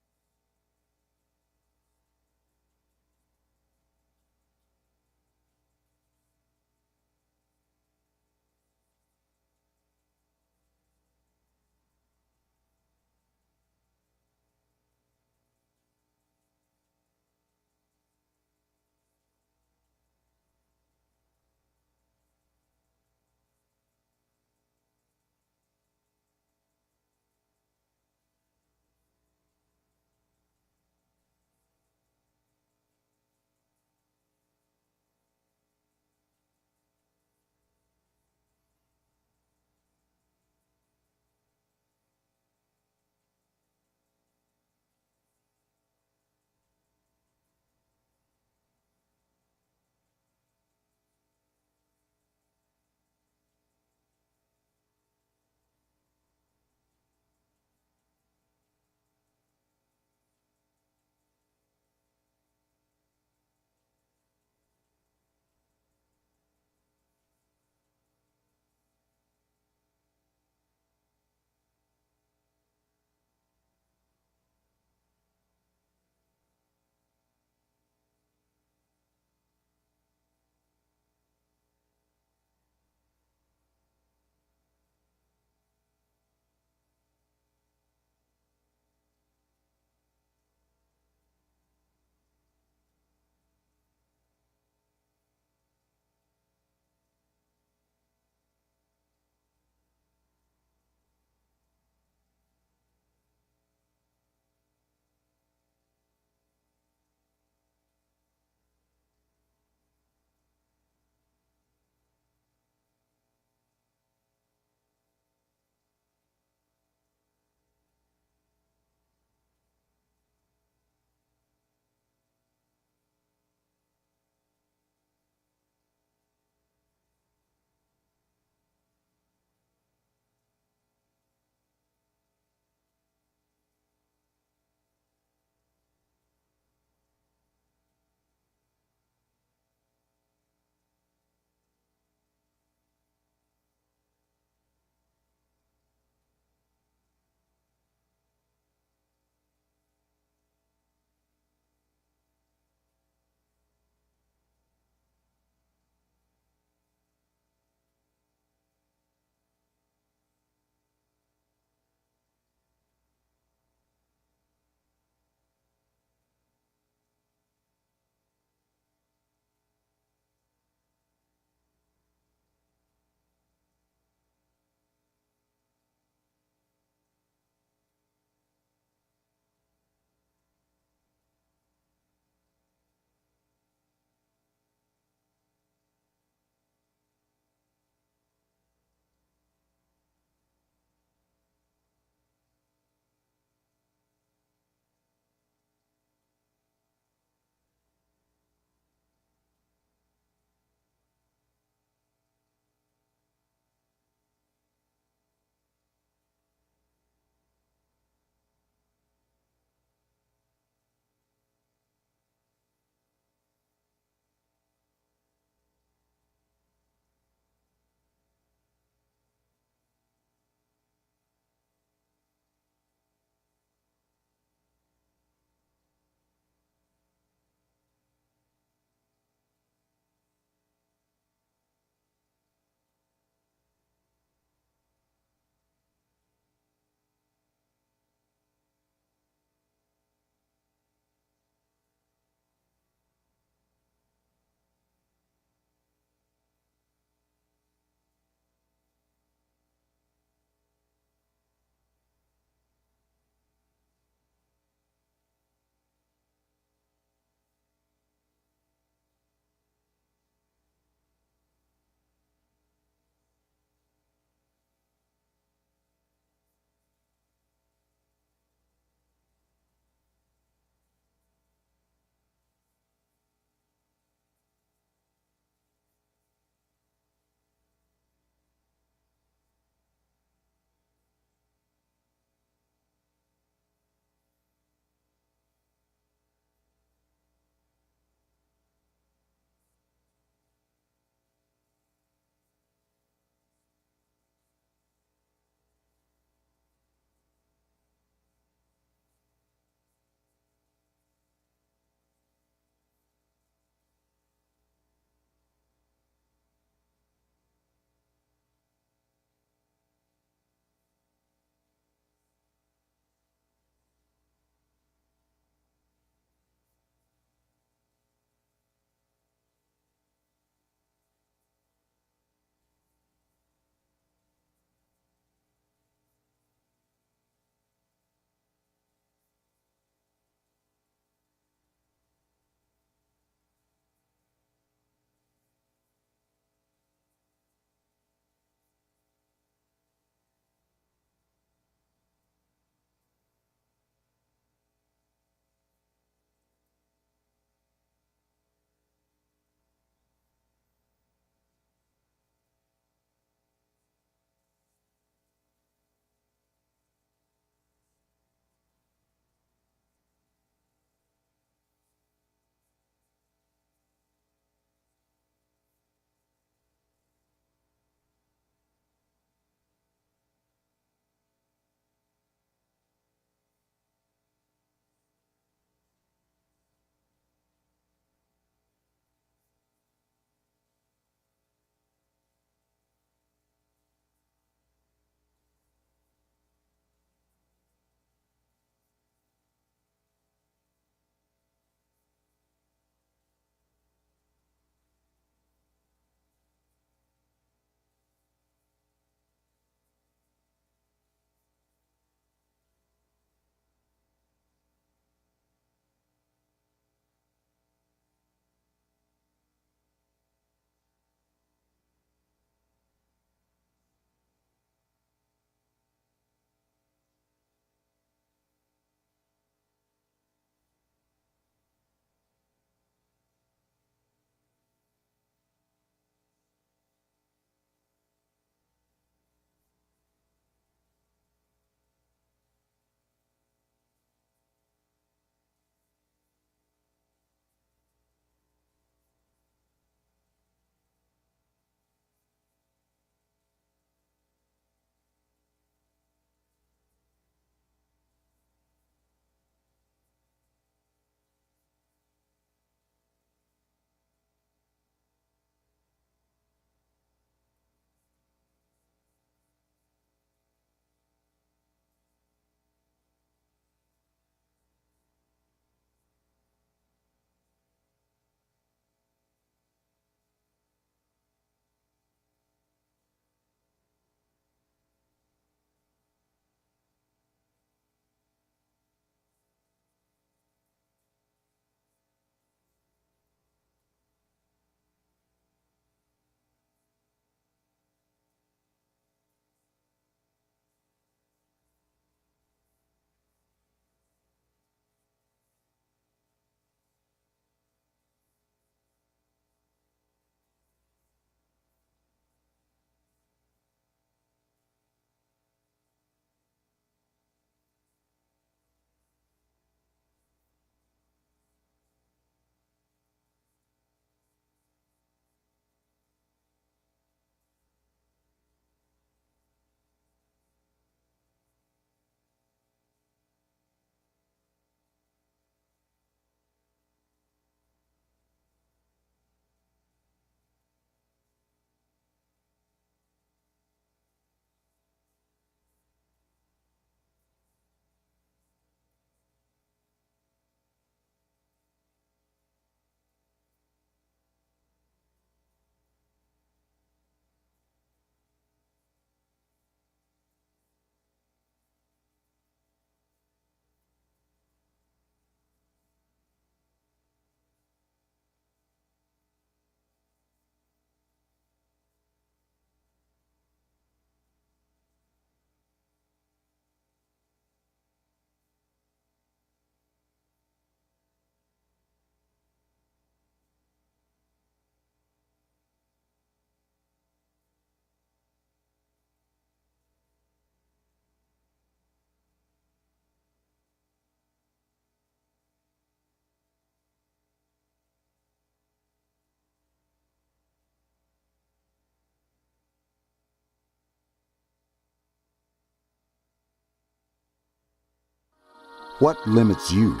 What limits you?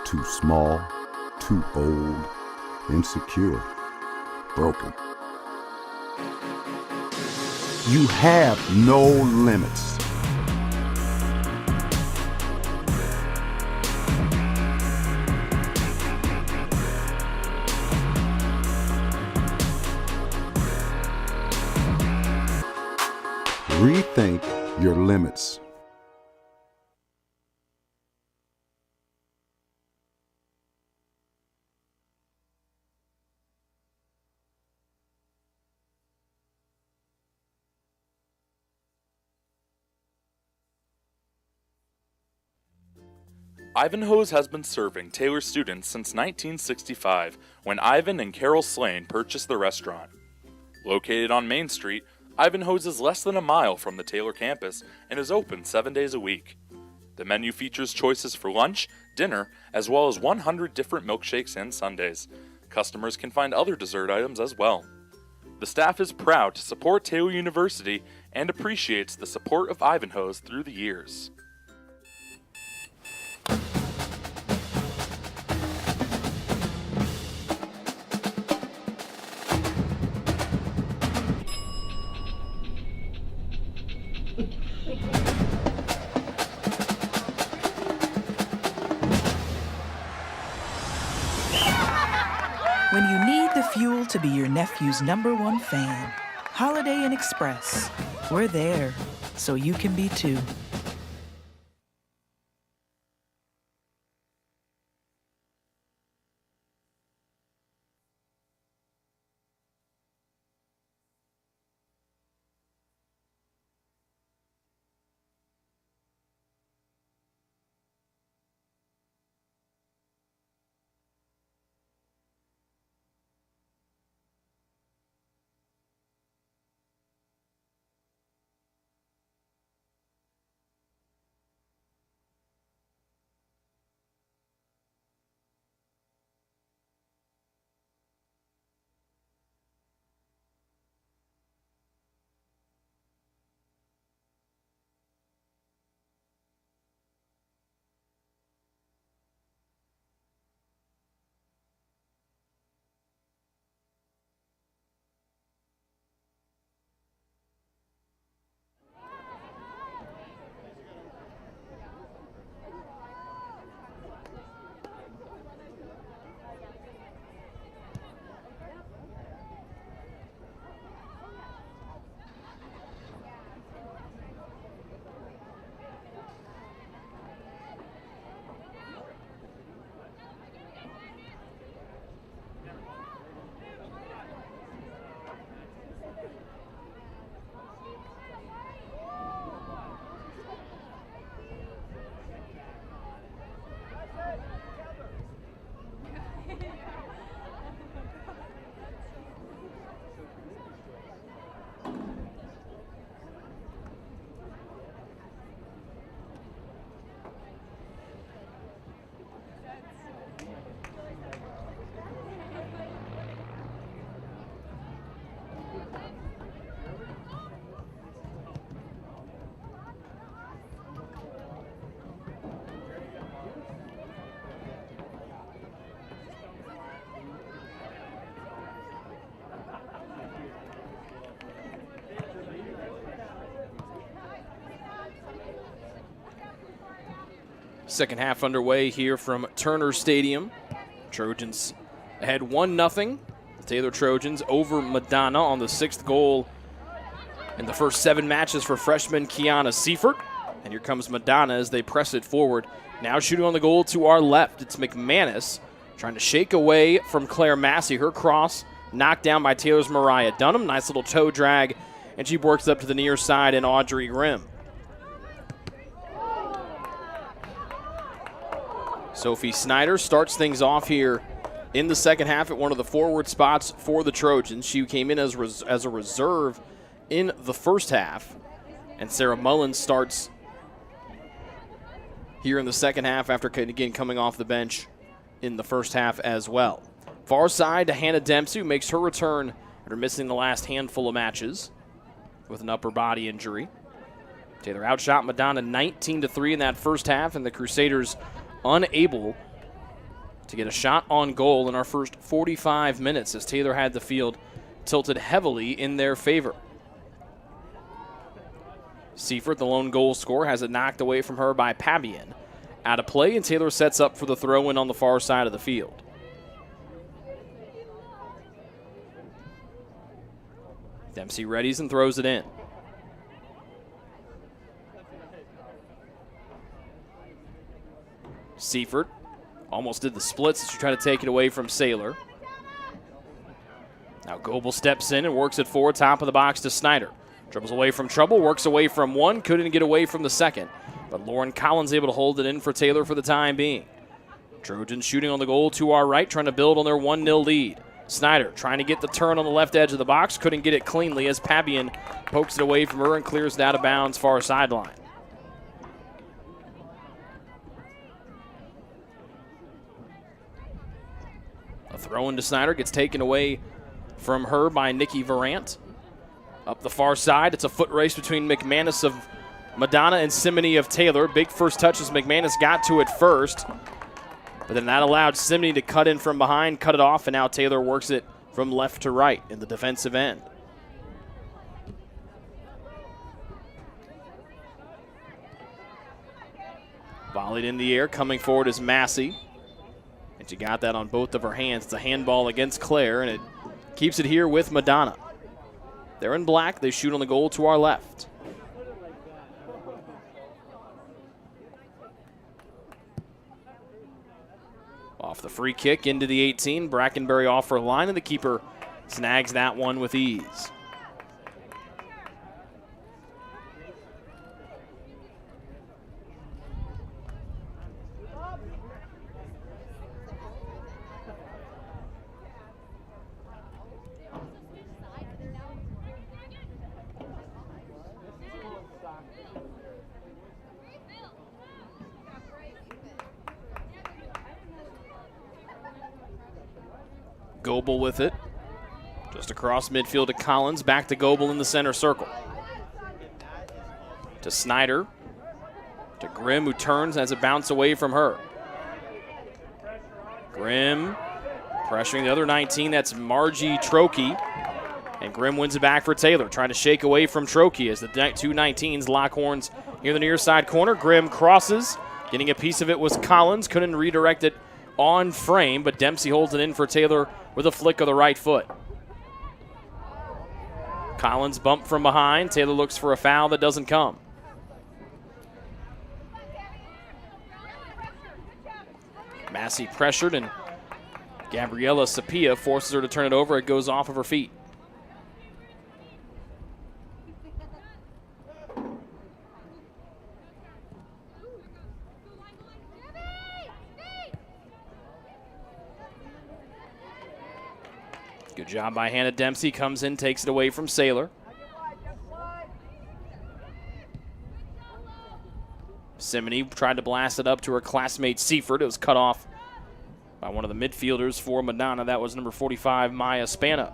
Too small, too old, insecure, broken. You have no limits. Rethink your limits. Ivanhoe's has been serving Taylor students since 1965, when Ivan and Carol Slane purchased the restaurant. Located on Main Street, Ivanhoe's is less than a mile from the Taylor campus and is open 7 days a week. The menu features choices for lunch, dinner, as well as 100 different milkshakes and sundaes. Customers can find other dessert items as well. The staff is proud to support Taylor University and appreciates the support of Ivanhoe's through the years. When you need the fuel to be your nephew's #1 fan, Holiday Inn Express. We're there, so you can be too. Second half underway here from Turner Stadium. Trojans ahead 1-0. The Taylor Trojans over Madonna on the 6th goal in the first 7 matches for freshman Kiana Seifert. And here comes Madonna as they press it forward. Now shooting on the goal to our left, it's McManus trying to shake away from Claire Massey. Her cross knocked down by Taylor's Mariah Dunham. Nice little toe drag, and she works up to the near side and Audrey Grimm. Sophie Snyder starts things off here in the second half at one of the forward spots for the Trojans. She came in as a reserve in the first half. And Sarah Mullins starts here in the second half after, again, coming off the bench in the first half as well. Far side to Hannah Dempsey, who makes her return after missing the last handful of matches with an upper body injury. Taylor outshot Madonna 19-3 in that first half, and the Crusaders unable to get a shot on goal in our first 45 minutes as Taylor had the field tilted heavily in their favor. Seifert, the lone goal scorer, has it knocked away from her by Pabian. Out of play, and Taylor sets up for the throw-in on the far side of the field. Dempsey readies and throws it in. Seifert almost did the splits as she tried to take it away from Saylor. Now Goebel steps in and works it forward, top of the box to Snyder. Dribbles away from trouble, works away from one, couldn't get away from the second. But Lauren Collins able to hold it in for Taylor for the time being. Trojans shooting on the goal to our right, trying to build on their 1-0 lead. Snyder trying to get the turn on the left edge of the box, couldn't get it cleanly as Pabian pokes it away from her and clears it out of bounds far sideline. A throw into Snyder gets taken away from her by Nikki Varant. Up the far side, it's a foot race between McManus of Madonna and Simony of Taylor. Big first touch as McManus got to it first. But then that allowed Simony to cut in from behind, cut it off, and now Taylor works it from left to right in the defensive end. Volleyed in the air, coming forward is Massey. And she got that on both of her hands. It's a handball against Claire, and it keeps it here with Madonna. They're in black. They shoot on the goal to our left. Off the free kick into the 18. Brackenberry off her line, and the keeper snags that one with ease. Goebel with it. Just across midfield to Collins. Back to Goebel in the center circle. To Snyder. To Grimm, who turns as it bounce away from her. Grimm pressuring the other 19. That's Margie Trokey. And Grimm wins it back for Taylor. Trying to shake away from Trokey as the two 19s lock horns near the near side corner. Grimm crosses. Getting a piece of it was Collins. Couldn't redirect it on frame, but Dempsey holds it in for Taylor with a flick of the right foot. Collins bumped from behind. Taylor looks for a foul that doesn't come. Massey pressured, and Gabriela Sapia forces her to turn it over. It goes off of her feet. Good job by Hannah Dempsey. Comes in, takes it away from Saylor. Simony tried to blast it up to her classmate Seifert. It was cut off by one of the midfielders for Madonna. That was number 45, Maya Spana.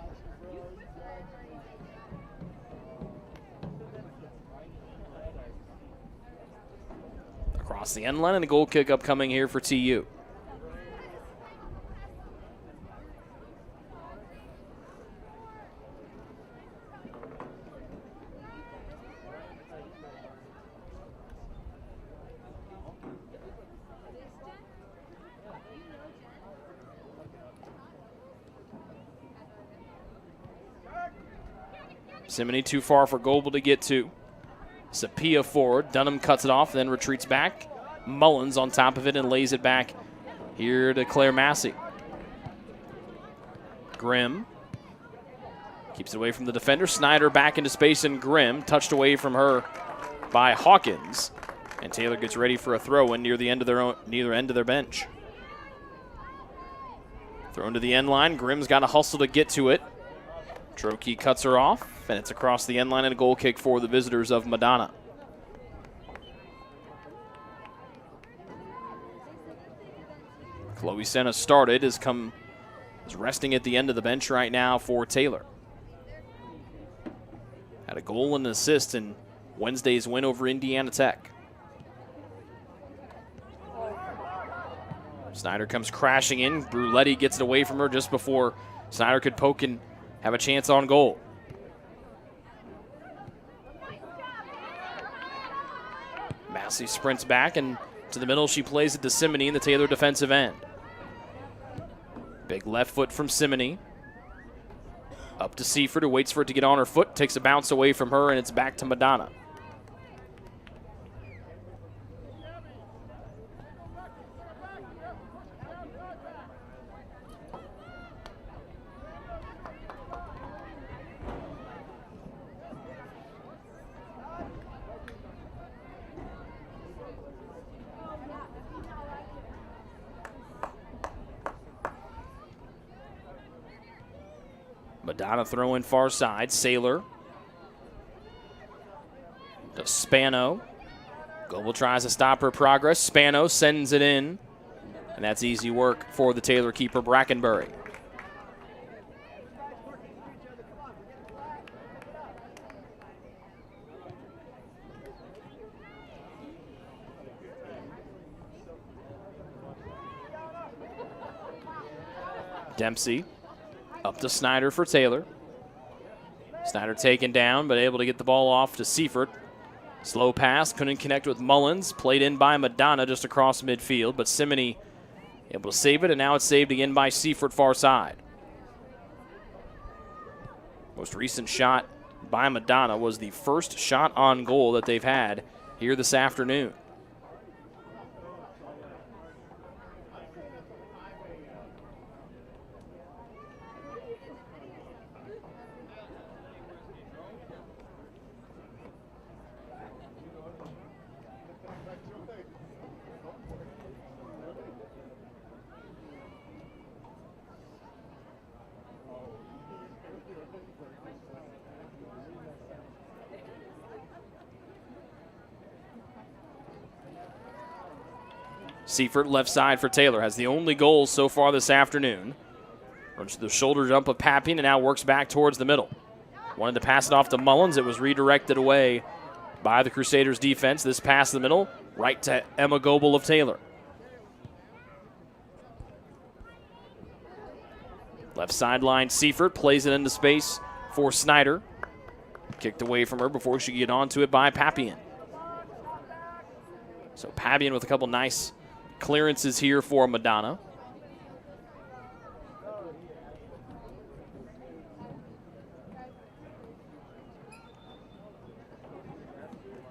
Across the end line, and a goal kick upcoming here for TU. Simony too far for Goebel to get to. Sapia forward. Dunham cuts it off, then retreats back. Mullins on top of it and lays it back here to Claire Massey. Grimm keeps it away from the defender. Snyder back into space, and Grimm touched away from her by Hawkins. And Taylor gets ready for a throw-in near the end of their bench. Thrown to the end line. Grimm's got to hustle to get to it. Trokey cuts her off, and it's across the end line and a goal kick for the visitors of Madonna. Chloe Senna started, is resting at the end of the bench right now for Taylor. Had a goal and an assist in Wednesday's win over Indiana Tech. Snyder comes crashing in. Bruletti gets it away from her just before Snyder could poke and have a chance on goal. Massey sprints back, and to the middle she plays it to Simony in the Taylor defensive end. Big left foot from Simony. Up to Seifert, who waits for it to get on her foot, takes a bounce away from her, and it's back to Madonna. Madonna throwing far side. Saylor to Spano. Goebel tries to stop her progress. Spano sends it in. And that's easy work for the Taylor keeper, Brackenbury. Dempsey up to Snyder for Taylor. Snyder taken down, but able to get the ball off to Seifert. Slow pass, couldn't connect with Mullins. Played in by Madonna just across midfield, but Simony able to save it, and now it's saved again by Seifert far side. Most recent shot by Madonna was the first shot on goal that they've had here this afternoon. Seifert left side for Taylor, has the only goal so far this afternoon. Runs the shoulder jump of Pappian and now works back towards the middle. Wanted to pass it off to Mullins. It was redirected away by the Crusaders defense. This pass to the middle, right to Emma Goebel of Taylor. Left sideline, Seifert plays it into space for Snyder. Kicked away from her before she could get onto it by Pappian. So Pappian with a couple nice clearances here for Madonna.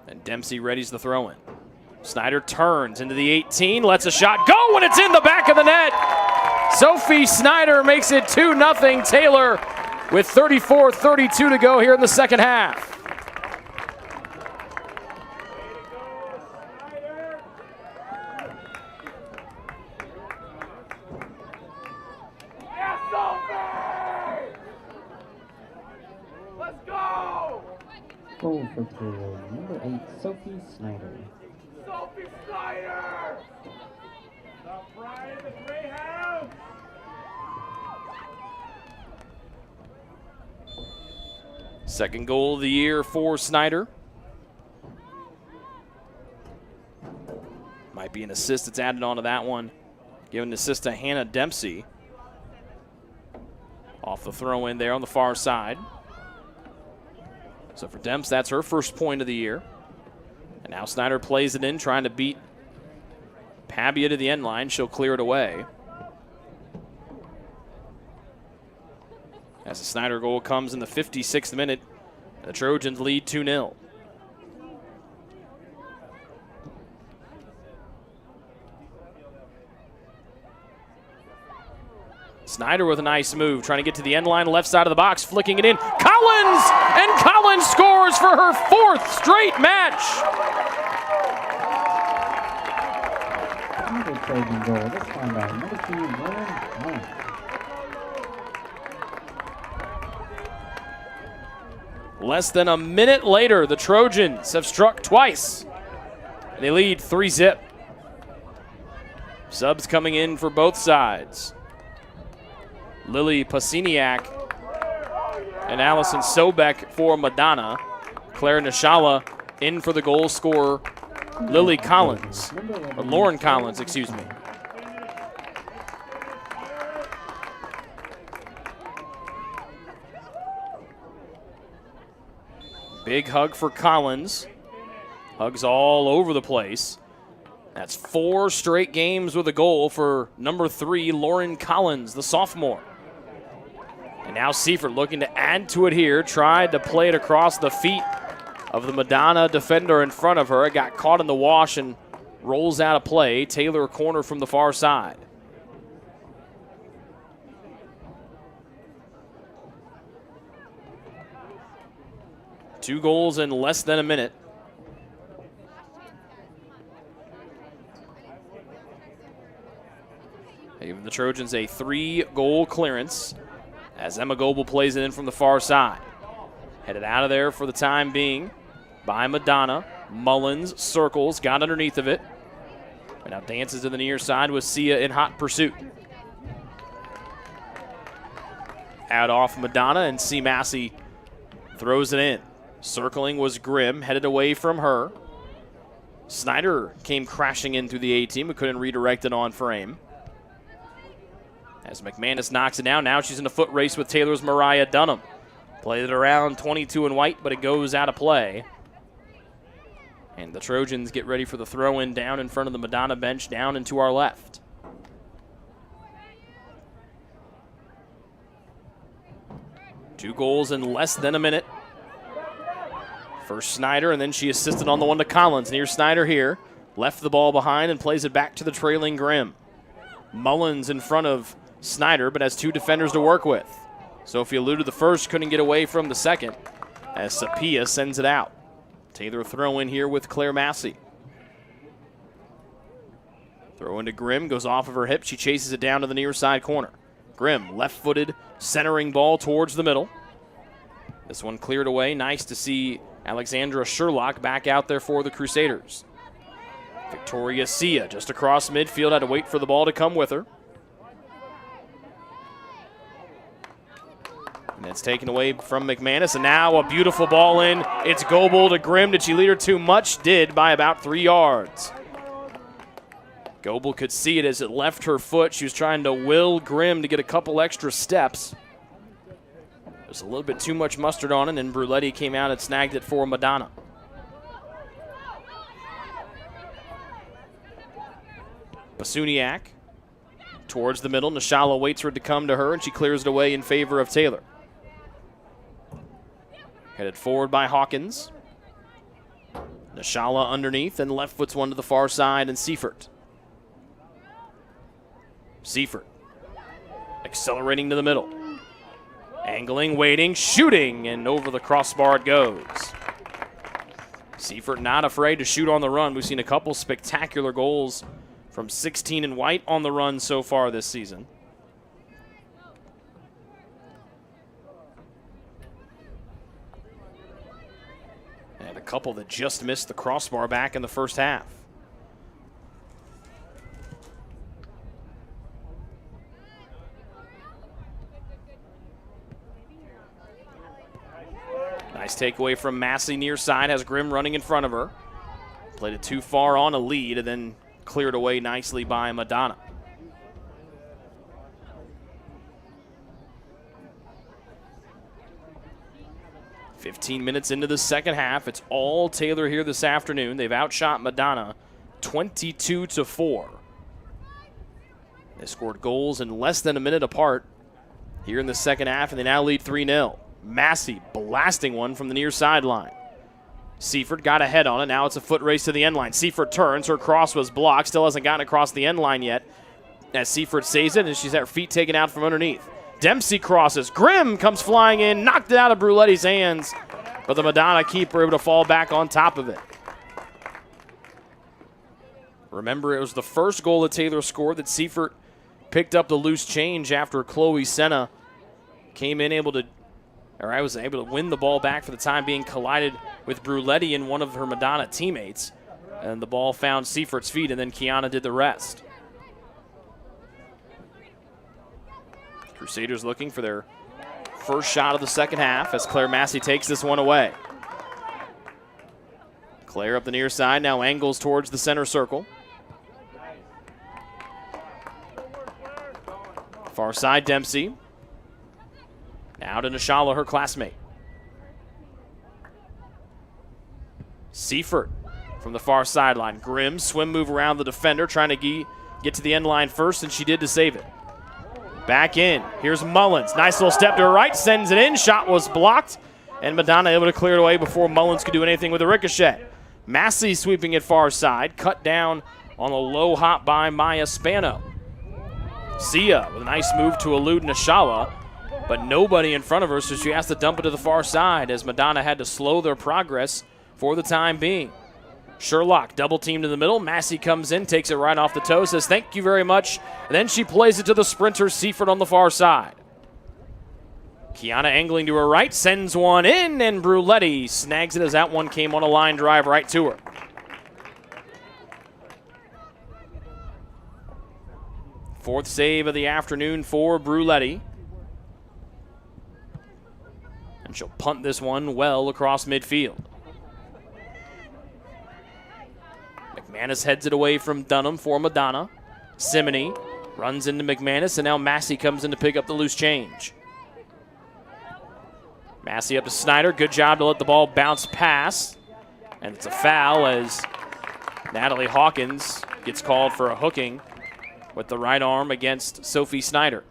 And Dempsey readies the throw in. Snyder turns into the 18, lets a shot go, and it's in the back of the net. Sophie Snyder makes it 2-0 Taylor with 34-32 to go here in the second half. Goal for Taylor, number 8, Sophie Snyder. Sophie Snyder! The pride of the Greyhounds! Second goal of the year for Snyder. Might be an assist that's added onto that one. Giving an assist to Hannah Dempsey. Off the throw in there on the far side. So for Demps, that's her first point of the year. And now Snyder plays it in, trying to beat Pabia to the end line. She'll clear it away. As the Snyder goal comes in the 56th minute, the Trojans lead 2-0. Snyder with a nice move, trying to get to the end line, left side of the box, flicking it in. Collins! And Collins scores for her 4th straight match. Another Trojan goal, this time by number 2, Lauren Hunt. Less than a minute later, the Trojans have struck twice. They lead 3-0. Subs coming in for both sides. Lily Pasiniak and Allison Sobek for Madonna. Claire Nishala In for the goal scorer, Lily Collins, or Lauren Collins, excuse me. Big hug for Collins. Hugs all over the place. That's 4 straight games with a goal for number 3, Lauren Collins, the sophomore. And now Seifert looking to add to it here. Tried to play it across the feet of the Madonna defender in front of her. It got caught in the wash and rolls out of play. Taylor corner from the far side. Two goals in less than a minute. Giving the Trojans a 3-goal clearance as Emma Goebel plays it in from the far side. Headed out of there for the time being by Madonna. Mullins circles, got underneath of it. And now dances to the near side with Sia in hot pursuit. Out off Madonna, and C. Massey throws it in. Circling was Grimm, headed away from her. Snyder came crashing in through the A-team, but couldn't redirect it on frame. As McManus knocks it down, now she's in a foot race with Taylor's Mariah Dunham. Played it around 22 in white, but it goes out of play. And the Trojans get ready for the throw-in down in front of the Madonna bench, down and to our left. Two goals in less than a minute. First Snyder, and then she assisted on the one to Collins. Near Snyder here. Left the ball behind and plays it back to the trailing Grimm. Mullins in front of Snyder, but has 2 defenders to work with. Sophie eluded the first, couldn't get away from the second, as Sapia sends it out. Taylor throw in here with Claire Massey. Throw into Grimm, goes off of her hip. She chases it down to the near side corner. Grimm, left-footed, centering ball towards the middle. This one cleared away. Nice to see Alexandra Sherlock back out there for the Crusaders. Victoria Sia just across midfield, had to wait for the ball to come with her. And it's taken away from McManus, and now a beautiful ball in. It's Goebel to Grimm. Did she lead her too much? Did, by about 3 yards. Goebel could see it as it left her foot. She was trying to will Grimm to get a couple extra steps. There's a little bit too much mustard on it, and Bruletti came out and snagged it for Madonna. Basuniak towards the middle. Nishala waits for it to come to her, and she clears it away in favor of Taylor. Headed forward by Hawkins. Nishala underneath, and left foots one to the far side, and Seifert. Seifert accelerating to the middle. Angling, waiting, shooting, and over the crossbar it goes. Seifert not afraid to shoot on the run. We've seen a couple spectacular goals from 16 in white on the run so far this season. And a couple that just missed the crossbar back in the first half. Nice takeaway from Massey near side, has Grimm running in front of her. Played it too far on a lead and then cleared away nicely by Madonna. $15 minutes into the second half. It's all Taylor here this afternoon. They've outshot Madonna 22-4. They scored goals in less than a minute apart here in the second half, and they now lead 3-0. Massey blasting one from the near sideline. Seifert got ahead on it. Now it's a foot race to the end line. Seifert turns. Her cross was blocked. Still hasn't gotten across the end line yet. As Seifert saves it, and she's had her feet taken out from underneath. Dempsey crosses. Grimm comes flying in. Knocked it out of Bruletti's hands. But the Madonna keeper able to fall back on top of it. Remember, it was the first goal that Taylor scored that Seifert picked up the loose change after Chloe Senna came in I was able to win the ball back for the time being, collided with Bruletti and one of her Madonna teammates. And the ball found Seifert's feet, and then Kiana did the rest. Crusaders looking for their first shot of the second half as Claire Massey takes this one away. Claire up the near side, now angles towards the center circle. Far side, Dempsey. Now to Nishala, her classmate. Seifert from the far sideline. Grimm, swim move around the defender, trying to get to the end line first, and she did to save it. Back in. Here's Mullins. Nice little step to her right, sends it in. Shot was blocked, and Madonna able to clear it away before Mullins could do anything with a ricochet. Massey sweeping it far side, cut down on a low hop by Maya Spano. Sia with a nice move to elude Nishala, but nobody in front of her, so she has to dump it to the far side as Madonna had to slow their progress for the time being. Sherlock double teamed in the middle. Massey comes in, takes it right off the toe, says thank you very much. And then she plays it to the sprinter, Seifert, on the far side. Kiana angling to her right, sends one in, and Bruletti snags it as that one came on a line drive right to her. Fourth save of the afternoon for Bruletti. And she'll punt this one well across midfield. McManus heads it away from Dunham for Madonna. Simony runs into McManus, and now Massey comes in to pick up the loose change. Massey up to Snyder. Good job to let the ball bounce past. And it's a foul as Natalie Hawkins gets called for a hooking with the right arm against Sophie Snyder.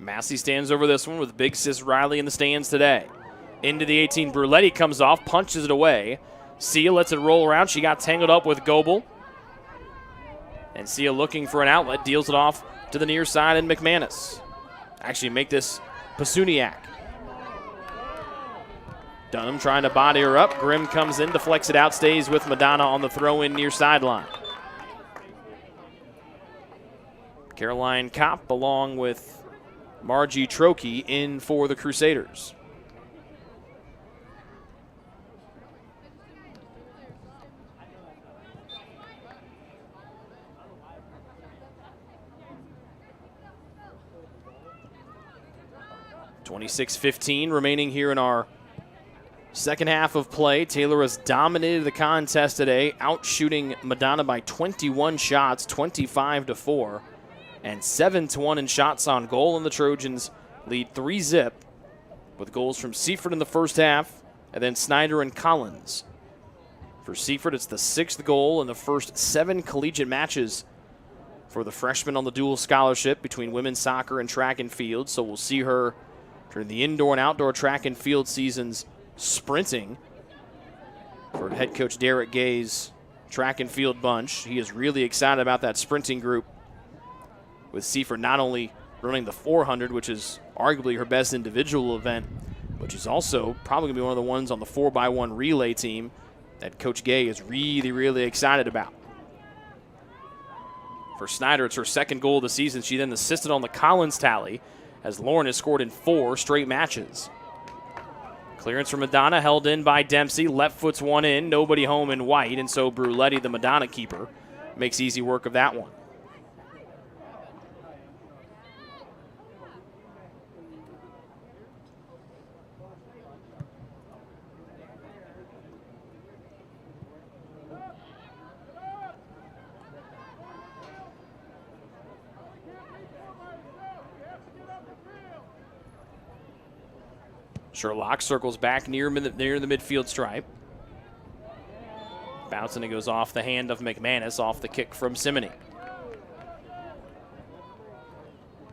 Massey stands over this one with big sis Riley in the stands today. Into the 18, Bruletti comes off, punches it away. Sia lets it roll around. She got tangled up with Goebel. And Sia looking for an outlet, deals it off to the near side and McManus. Actually make this Pasuniak. Dunham trying to body her up. Grimm comes in, deflects it out, stays with Madonna on the throw-in near sideline. Caroline Kopp along with Margie Trokey in for the Crusaders. .26:15 remaining here in our second half of play. Taylor has dominated the contest today, outshooting Madonna by 21 shots, 25-4. And 7-1 in shots on goal, and the Trojans lead 3-0 with goals from Seifert in the first half and then Snyder and Collins. For Seifert, it's the 6th goal in the first 7 collegiate matches for the freshman on the dual scholarship between women's soccer and track and field. So we'll see her during the indoor and outdoor track and field seasons sprinting for head coach Derek Gay's track and field bunch. He is really excited about that sprinting group, with Seifert not only running the 400, which is arguably her best individual event, but she's also probably going to be one of the ones on the 4x1 relay team that Coach Gay is really, really excited about. For Snyder, it's her 2nd goal of the season. She then assisted on the Collins tally as Lauren has scored in 4 straight matches. Clearance from Madonna, held in by Dempsey. Left foot's one in, nobody home in white, and so Bruletti, the Madonna keeper, makes easy work of that one. Sherlock circles back near the midfield stripe. Bouncing, it goes off the hand of McManus, off the kick from Simony.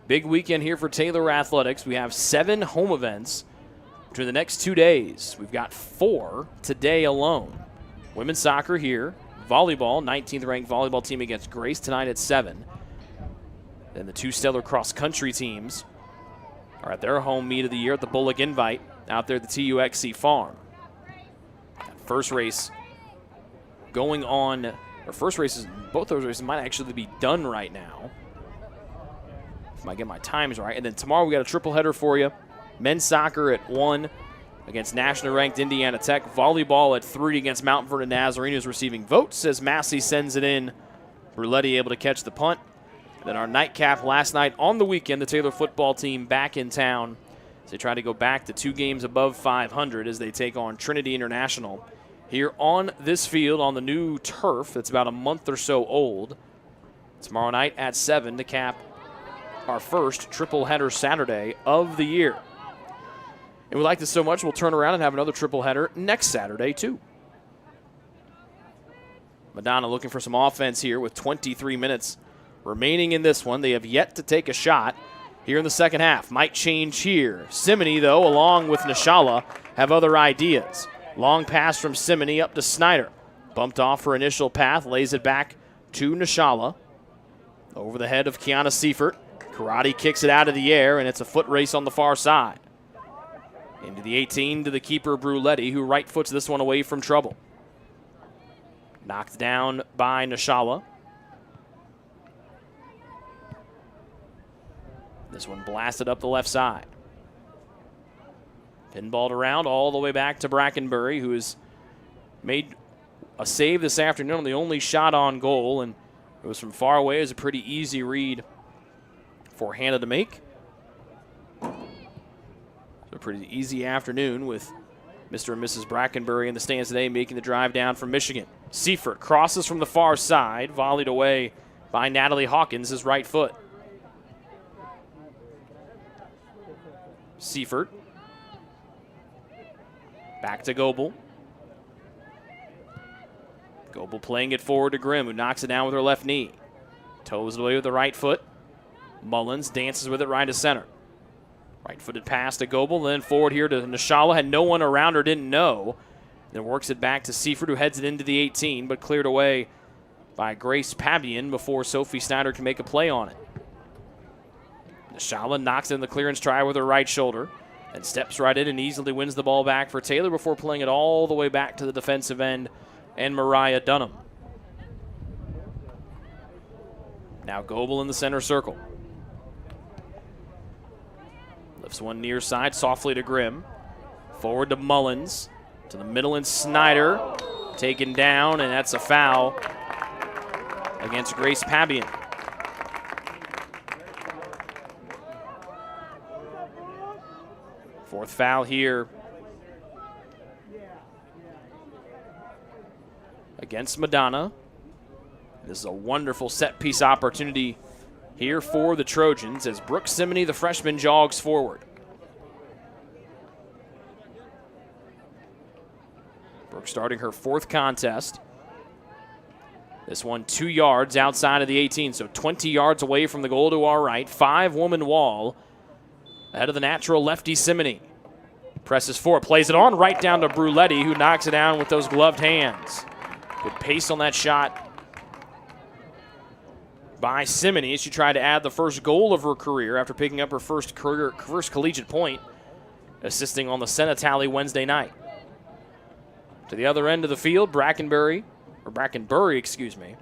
Big weekend here for Taylor Athletics. We have 7 home events between the next 2 days. We've got 4 today alone. Women's soccer here. Volleyball, 19th ranked volleyball team against Grace tonight at 7. Then the 2 stellar cross-country teams are at their home meet of the year at the Bullock Invite out there at the TUXC Farm. That first race going on, or first races, both those races might actually be done right now. if I get my times right. And then tomorrow we got a triple header for you. Men's soccer at 1 against nationally ranked Indiana Tech. Volleyball at 3 against Mount Vernon Nazarene, who's receiving votes as Massey sends it in. Bruletti able to catch the punt. Then our nightcap last night on the weekend, the Taylor football team back in town as they try to go back to 2 games above 500 as they take on Trinity International here on this field on the new turf that's about a month or so old. Tomorrow night at 7 to cap our first triple header Saturday of the year. And we like this so much, we'll turn around and have another triple header next Saturday, too. Madonna looking for some offense here with 23 minutes remaining in this one. They have yet to take a shot here in the second half. Might change here. Simony, though, along with Nishala, have other ideas. Long pass from Simony up to Snyder. Bumped off her initial path, lays it back to Nishala. Over the head of Kiana Seifert. Karate kicks it out of the air, and it's a foot race on the far side. Into the 18 to the keeper, Bruletti, who right foots this one away from trouble. Knocked down by Nishala. This one blasted up the left side. Pinballed around all the way back to Brackenbury, who has made a save this afternoon, the only shot on goal, and it was from far away. It was a pretty easy read for Hannah to make. A pretty easy afternoon with Mr. and Mrs. Brackenbury in the stands today making the drive down from Michigan. Seifert crosses from the far side, volleyed away by Natalie Hawkins, his right foot. Seifert. Back to Goebel. Goebel playing it forward to Grimm, who knocks it down with her left knee. Toes it away with the right foot. Mullins dances with it right to center. Right-footed pass to Goebel, then forward here to Nishala. Had no one around her, didn't know. Then works it back to Seifert, who heads it into the 18, but cleared away by Grace Pabian before Sophie Snyder can make a play on it. Nishala knocks in the clearance try with her right shoulder and steps right in and easily wins the ball back for Taylor before playing it all the way back to the defensive end and Mariah Dunham. Now Goebel in the center circle. Lifts one near side, softly to Grimm. Forward to Mullins. To the middle and Snyder. Taken down, and that's a foul against Grace Pabian. Fourth foul here against Madonna. This is a wonderful set-piece opportunity here for the Trojans as Brooke Simony, the freshman, jogs forward. Brooke starting her 4th contest. This one 2 yards outside of the 18, so 20 yards away from the goal to our right. 5-woman wall ahead of the natural lefty Simony. Presses forward, plays it on right down to Bruletti, who knocks it down with those gloved hands. Good pace on that shot by Simony as she tried to add the first goal of her career after picking up her first collegiate point, assisting on the Senna tally Wednesday night. To the other end of the field, Brackenbury, excuse me,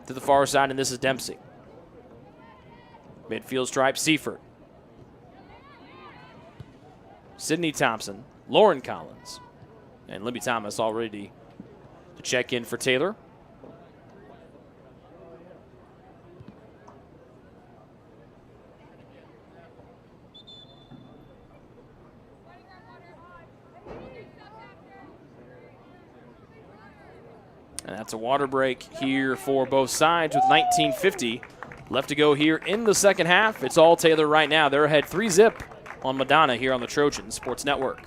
to the far side, and this is Dempsey. Midfield stripe, Seifert. Sydney Thompson, Lauren Collins, and Libby Thomas all ready to check in for Taylor. And that's a water break here for both sides with 19:50 left to go here in the second half. It's all Taylor right now. They're ahead 3-zip on Madonna here on the Trojan Sports Network.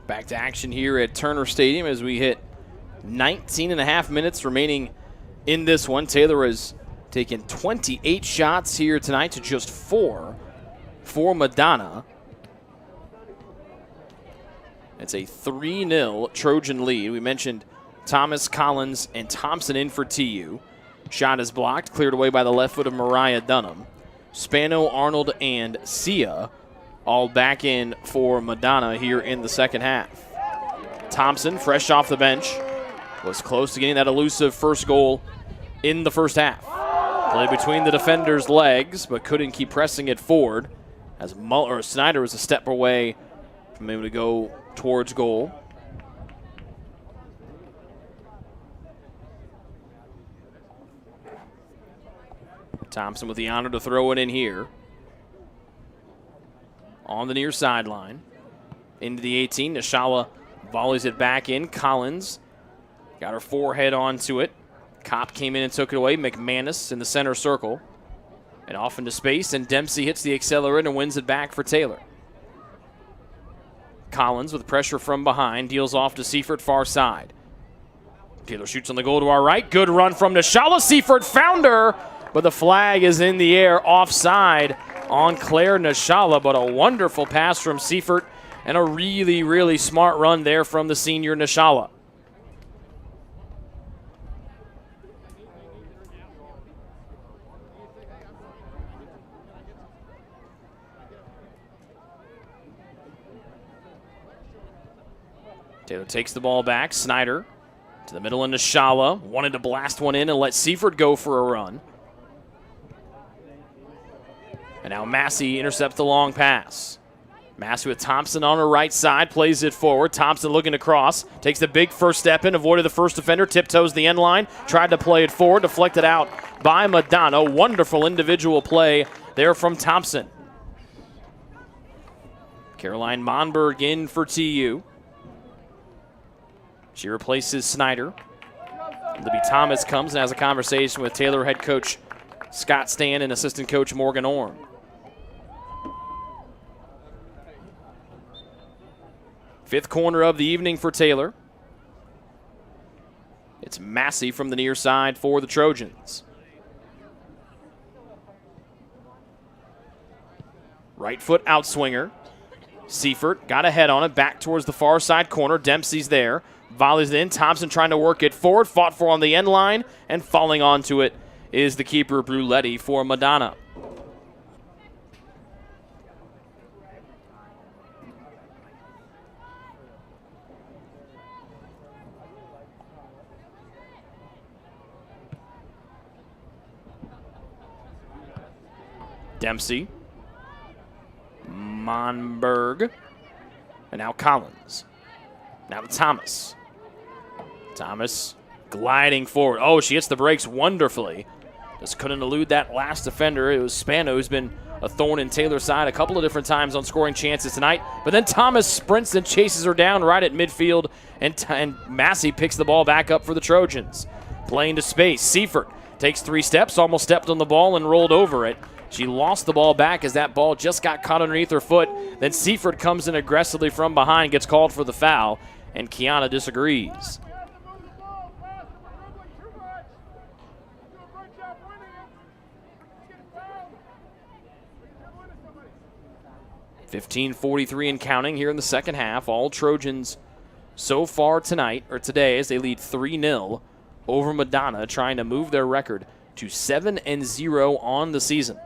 Back to action here at Turner Stadium as we hit 19 and a half minutes remaining in this one. Taylor has taken 28 shots here tonight to just 4 for Madonna. It's a 3-0 Trojan lead. We mentioned Thomas, Collins, and Thompson in for TU. Shot is blocked, cleared away by the left foot of Mariah Dunham. Spano, Arnold, and Sia all back in for Madonna here in the second half. Thompson, fresh off the bench, was close to getting that elusive first goal in the first half. Play between the defender's legs, but couldn't keep pressing it forward as Snyder was a step away from able to go towards goal. Thompson with the honor to throw it in here. On the near sideline. Into the 18. Nishala volleys it back in. Collins got her forehead onto it. Kopp came in and took it away. McManus in the center circle. And off into space, and Dempsey hits the accelerator and wins it back for Taylor. Collins with pressure from behind. Deals off to Seifert, far side. Taylor shoots on the goal to our right. Good run from Nishala. Seifert found her, but the flag is in the air offside on Claire Nishala. But a wonderful pass from Seifert and a really, really smart run there from the senior Nishala. Taylor takes the ball back. Snyder to the middle, and Nishala wanted to blast one in and let Seifert go for a run. And now Massey intercepts the long pass. Massey with Thompson on her right side, plays it forward. Thompson looking to cross, takes the big first step in, avoided the first defender, tiptoes the end line, tried to play it forward, deflected out by Madonna. Wonderful individual play there from Thompson. Caroline Monberg in for TU. She replaces Snyder. Libby Thomas comes and has a conversation with Taylor head coach Scott Stan and assistant coach Morgan Orm. Fifth corner of the evening for Taylor. It's Massey from the near side for the Trojans. Right foot outswinger. Seifert got a head on it, back towards the far side corner. Dempsey's there. Volleys in. Thompson trying to work it forward. Fought for on the end line, and falling onto it is the keeper, Bruletti, for Madonna. Dempsey. Monberg. And now Collins. Now to Thomas. Thomas gliding forward. Oh, she hits the brakes wonderfully. Just couldn't elude that last defender. It was Spano who's been a thorn in Taylor's side a couple of different times on scoring chances tonight. But then Thomas sprints and chases her down right at midfield, and Massey picks the ball back up for the Trojans. Playing to space. Seifert takes 3 steps, almost stepped on the ball and rolled over it. She lost the ball back as that ball just got caught underneath her foot. Then Seifert comes in aggressively from behind, gets called for the foul, and Kiana disagrees. 15:43 and counting here in the second half. All Trojans so far tonight, or today, as they lead 3-0 over Madonna, trying to move their record to 7-0 on the season.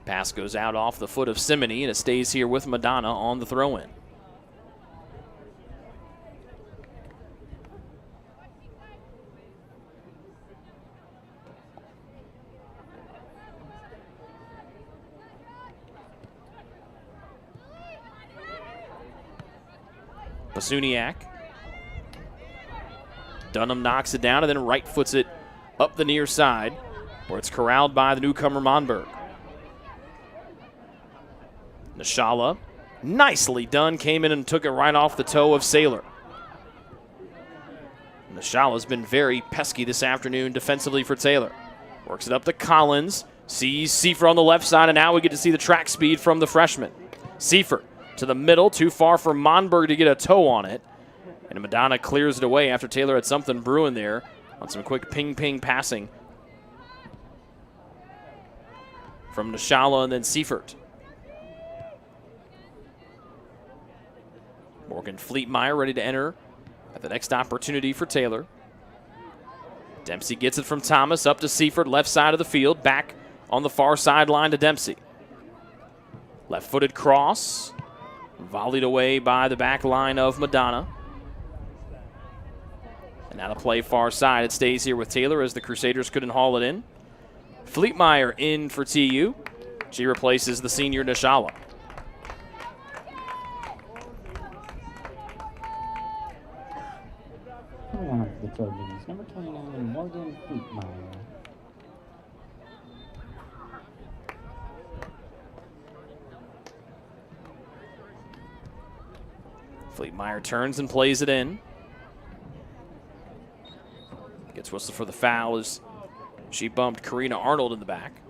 Pass goes out off the foot of Simony, and it stays here with Madonna on the throw-in. Pasuniak. Dunham knocks it down and then right foots it up the near side, where it's corralled by the newcomer Monberg. Nishala, nicely done, came in and took it right off the toe of Saylor. Nishala's been very pesky this afternoon defensively for Taylor. Works it up to Collins. Sees Seifert on the left side, and now we get to see the track speed from the freshman. Seifert to the middle, too far for Monberg to get a toe on it. And Madonna clears it away after Taylor had something brewing there on some quick ping-ping passing from Nishala and then Seifert. Morgan Fleetmeyer ready to enter at the next opportunity for Taylor. Dempsey gets it from Thomas up to Seifert, left side of the field, back on the far sideline to Dempsey. Left-footed cross, volleyed away by the back line of Madonna. And now to play far side. It stays here with Taylor as the Crusaders couldn't haul it in. Fleetmeyer in for TU. She replaces the senior Nishala. Coming on for the Trojans, number 29, Morgan Fleetmeyer. Fleetmeyer turns and plays it in. Gets whistled for the foul as she bumped Karina Arnold in the back.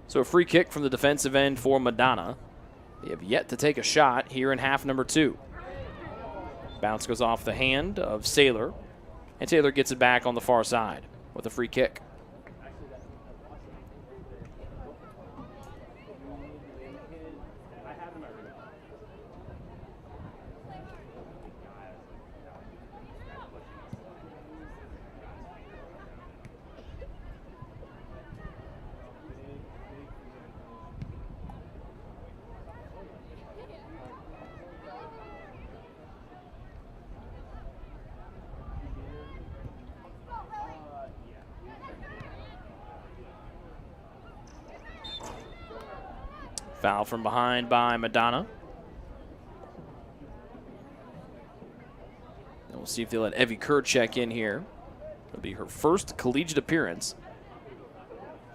So a free kick from the defensive end for Madonna. They have yet to take a shot here in half number 2. Bounce goes off the hand of Saylor, and Taylor gets it back on the far side with a free kick. Foul from behind by Madonna. And we'll see if they let Evie Kerr check in here. It'll be her first collegiate appearance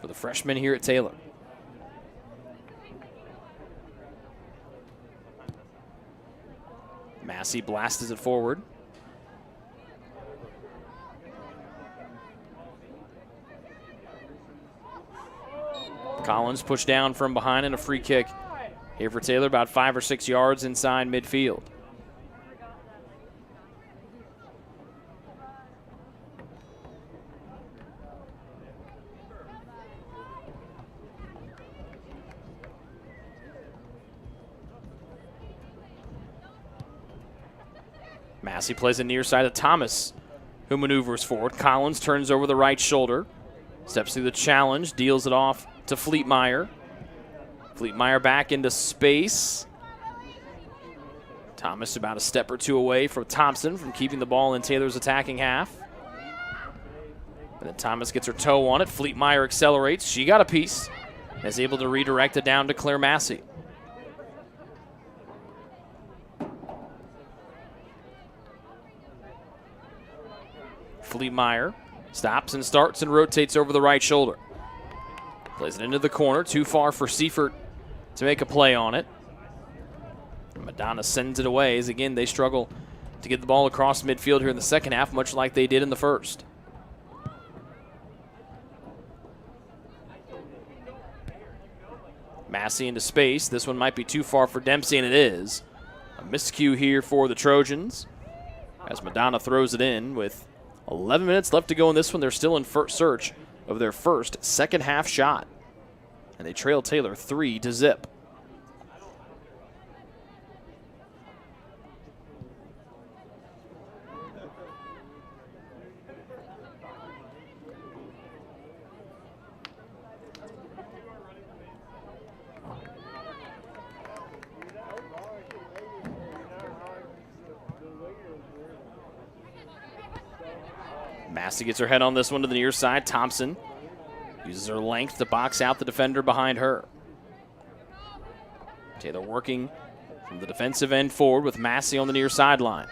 for the freshman here at Taylor. Massey blasts it forward. Collins pushed down from behind and a free kick here for Taylor, about 5 or 6 yards inside midfield. Massey plays it near side to Thomas, who maneuvers forward. Collins turns over the right shoulder, steps through the challenge, deals it off to Fleetmeyer. Fleetmeyer back into space. Thomas about a step or two away from Thompson from keeping the ball in Taylor's attacking half. And then Thomas gets her toe on it. Fleetmeyer accelerates. She got a piece and is able to redirect it down to Claire Massey. Fleetmeyer stops and starts and rotates over the right shoulder. Plays it into the corner, too far for Seifert to make a play on it. Madonna sends it away as, again, they struggle to get the ball across midfield here in the second half, much like they did in the first. Massey into space. This one might be too far for Dempsey, and it is. A miscue here for the Trojans as Madonna throws it in with 11 minutes left to go in this one. They're still in search of their first second half shot, and they trail Taylor 3-0. Massey gets her head on this one to the near side. Thompson uses her length to box out the defender behind her. Taylor working from the defensive end forward with Massey on the near sideline.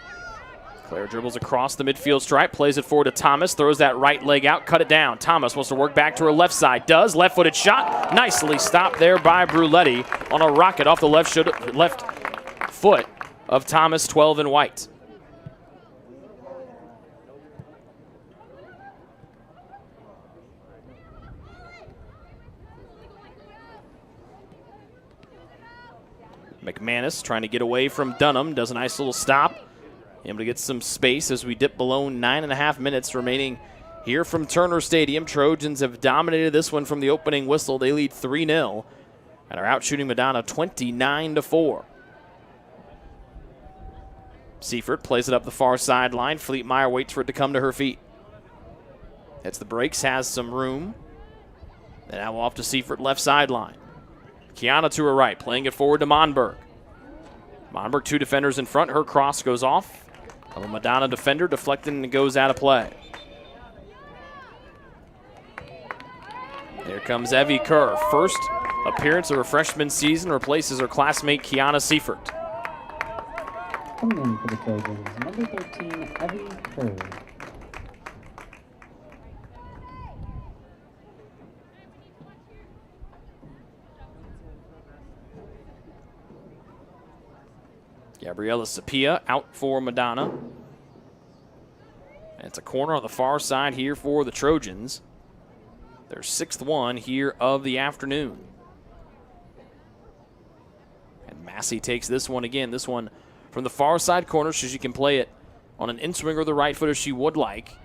Claire dribbles across the midfield stripe, plays it forward to Thomas, throws that right leg out, cut it down. Thomas wants to work back to her left side. Does. Left-footed shot. Nicely stopped there by Bruletti on a rocket off the left foot of Thomas, 12 in white. McManus trying to get away from Dunham, does a nice little stop. Able to get some space as we dip below 9.5 minutes remaining here from Turner Stadium. Trojans have dominated this one from the opening whistle. They lead 3-0 and are out shooting Madonna 29-4. Seifert plays it up the far sideline. Fleetmeyer waits for it to come to her feet. Hits the brakes, has some room. And now off to Seifert, left sideline. Kiana to her right, playing it forward to Monberg. Monberg, 2 defenders in front. Her cross goes off of a Madonna defender, deflecting and goes out of play. Here comes Evie Kerr. First appearance of her freshman season, replaces her classmate Kiana Seifert. Coming in for the Trojans, number 13, Evie Kerr. Gabriela Sapia out for Madonna. And it's a corner on the far side here for the Trojans. Their 6th one here of the afternoon. And Massey takes this one again. This one from the far side corner, so she can play it on an in-swinger of the right foot if she would like.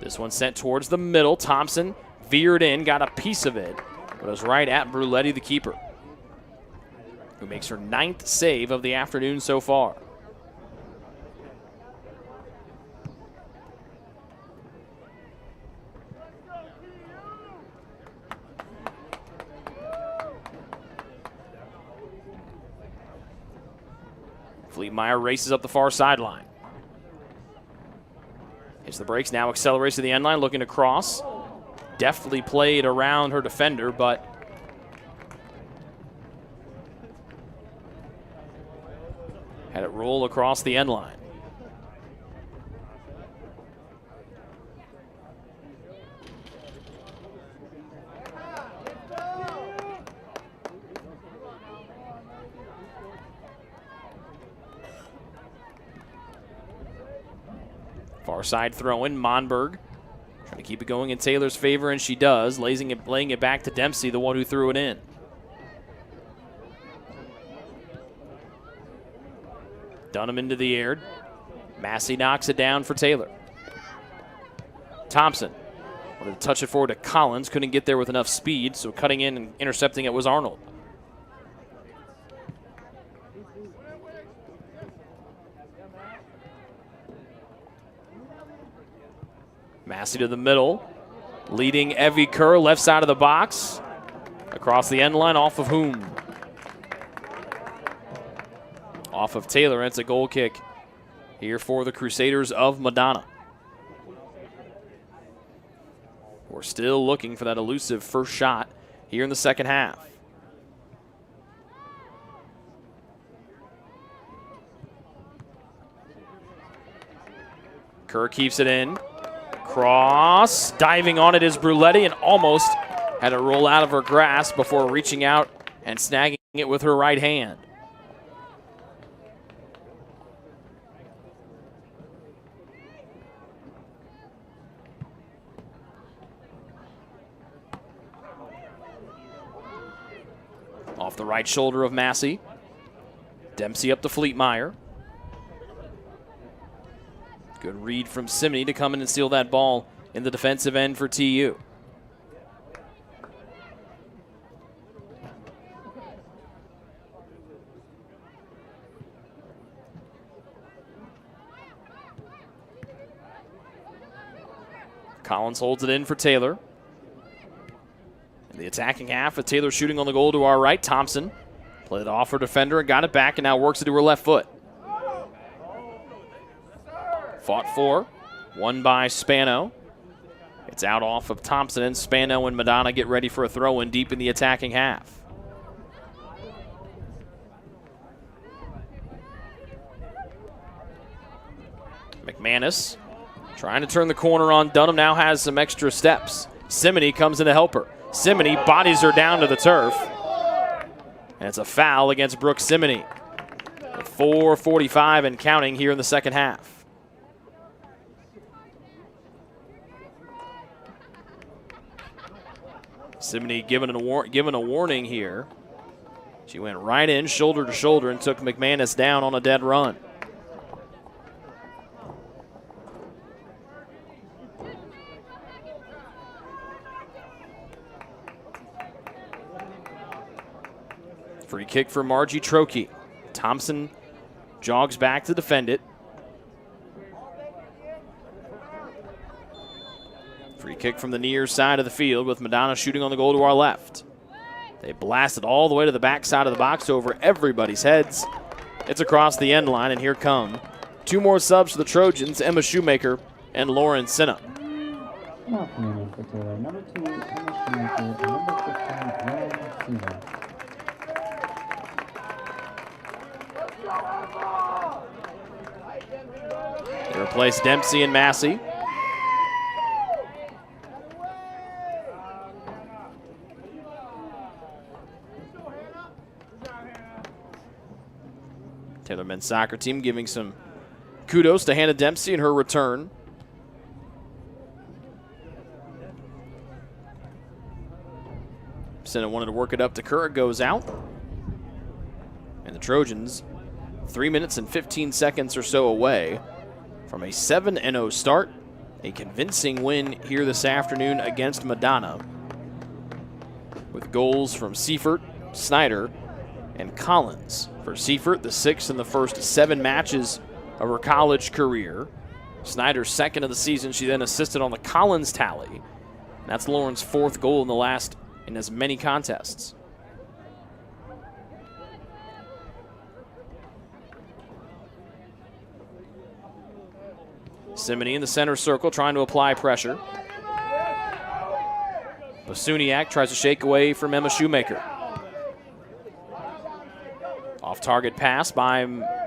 This one sent towards the middle. Thompson veered in, got a piece of it, but it was right at Bruletti, the keeper, who makes her 9th save of the afternoon so far. Fleetmeyer races up the far sideline. Hits the brakes, now accelerates to the end line, looking to cross. Deftly played around her defender, but had it roll across the end line. Far side throw in, Monberg trying to keep it going in Taylor's favor, and she does, laying it back to Dempsey, the one who threw it in. Dunham into the air. Massey knocks it down for Taylor. Thompson wanted to touch it forward to Collins, couldn't get there with enough speed, so cutting in and intercepting it was Arnold. Massey to the middle, leading Evie Kerr, left side of the box, across the end line, off of whom? Off of Taylor, and it's a goal kick here for the Crusaders of Madonna. We're still looking for that elusive first shot here in the second half. Kerr keeps it in. Cross, diving on it is Bruletti, and almost had it roll out of her grasp before reaching out and snagging it with her right hand. Off the right shoulder of Massey. Dempsey up to Fleetmeyer. Good read from Simney to come in and steal that ball in the defensive end for TU. Collins holds it in for Taylor. In the attacking half with Taylor shooting on the goal to our right. Thompson played it off her defender and got it back, and now works it to her left foot. Fought for, won by Spano. It's out off of Thompson, and Spano and Madonna get ready for a throw-in deep in the attacking half. McManus trying to turn the corner on Dunham, now has some extra steps. Simony comes in to help her. Simony bodies her down to the turf. And it's a foul against Brooke Simony. 4:45 and counting here in the second half. Simony given a warning here. She went right in, shoulder to shoulder, and took McManus down on a dead run. Free kick for Margie Trokey. Thompson jogs back to defend it. Free kick from the near side of the field with Madonna shooting on the goal to our left. They blasted all the way to the back side of the box over everybody's heads. It's across the end line, and here come two more subs for the Trojans, Emma Shoemaker and Lauren Sinna. Now coming in for Taylor, number 2, Emma Shoemaker, and number 15, Lauren Sinna. They replace Dempsey and Massey. Taylor men's soccer team giving some kudos to Hannah Dempsey in her return. Senna wanted to work it up to Kerr. It goes out. And the Trojans, 3 minutes and 15 seconds or so away from a 7-0 start. A convincing win here this afternoon against Madonna, with goals from Seifert, Snyder, and Collins. For Seifert, the 6th in the first 7 matches of her college career. Snyder's 2nd of the season. She then assisted on the Collins tally. That's Lauren's 4th goal in as many contests. Simony in the center circle trying to apply pressure. Basuniak tries to shake away from Emma Shoemaker. Off-target pass by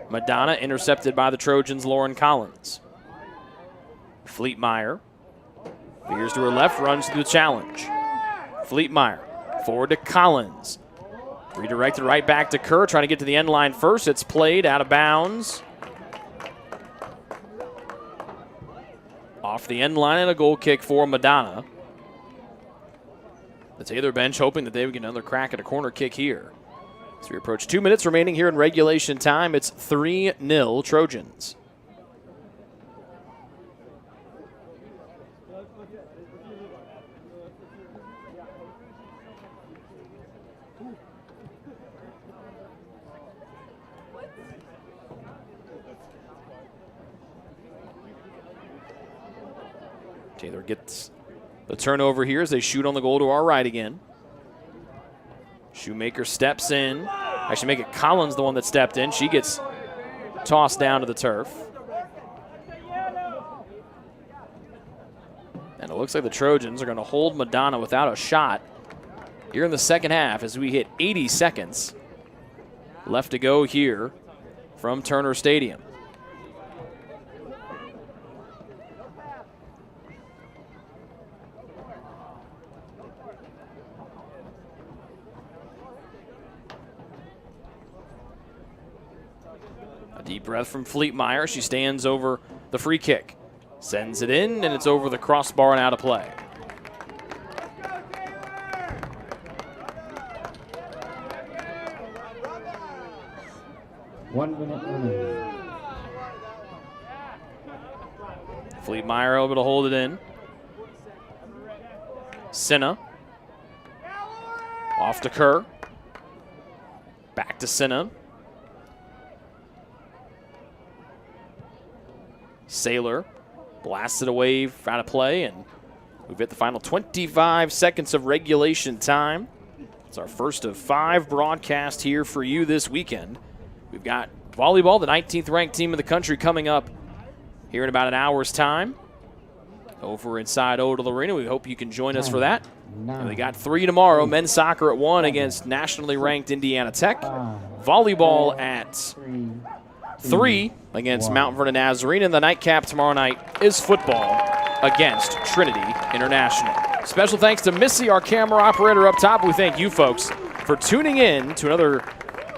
Madonna, intercepted by the Trojans' Lauren Collins. Fleetmeyer veers to her left, runs through the challenge. Fleetmeyer forward to Collins. Redirected right back to Kerr, trying to get to the end line first. It's played out of bounds. Off the end line and a goal kick for Madonna. The Taylor bench hoping that they would get another crack at a corner kick here. As we approach 2 minutes remaining here in regulation time, it's 3-0 Trojans. Taylor gets the turnover here as they shoot on the goal to our right again. Shoemaker steps in. Actually, make it Collins the one that stepped in. She gets tossed down to the turf. And it looks like the Trojans are going to hold Madonna without a shot here in the second half as we hit 80 seconds left to go here from Turner Stadium. Deep breath from Fleetmeyer. She stands over the free kick. Sends it in, and it's over the crossbar and out of play. One minute remaining. Fleetmeyer able to hold it in. Sinna. Off to Kerr. Back to Sinna. Saylor blasts it away out of play, and we've hit the final 25 seconds of regulation time. It's our first of 5 broadcasts here for you this weekend. We've got volleyball, the 19th ranked team in the country, coming up here in about an hour's time over inside Odell Arena. We hope you can join us for that. And we got 3 tomorrow. Men's soccer at 1 against nationally ranked Indiana Tech. Volleyball at 3 against Mount Vernon Nazarene, and the nightcap tomorrow night is football against Trinity International. Special thanks to Missy, our camera operator up top. We thank you folks for tuning in to another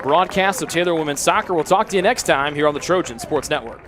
broadcast of Taylor Women's Soccer. We'll talk to you next time here on the Trojan Sports Network.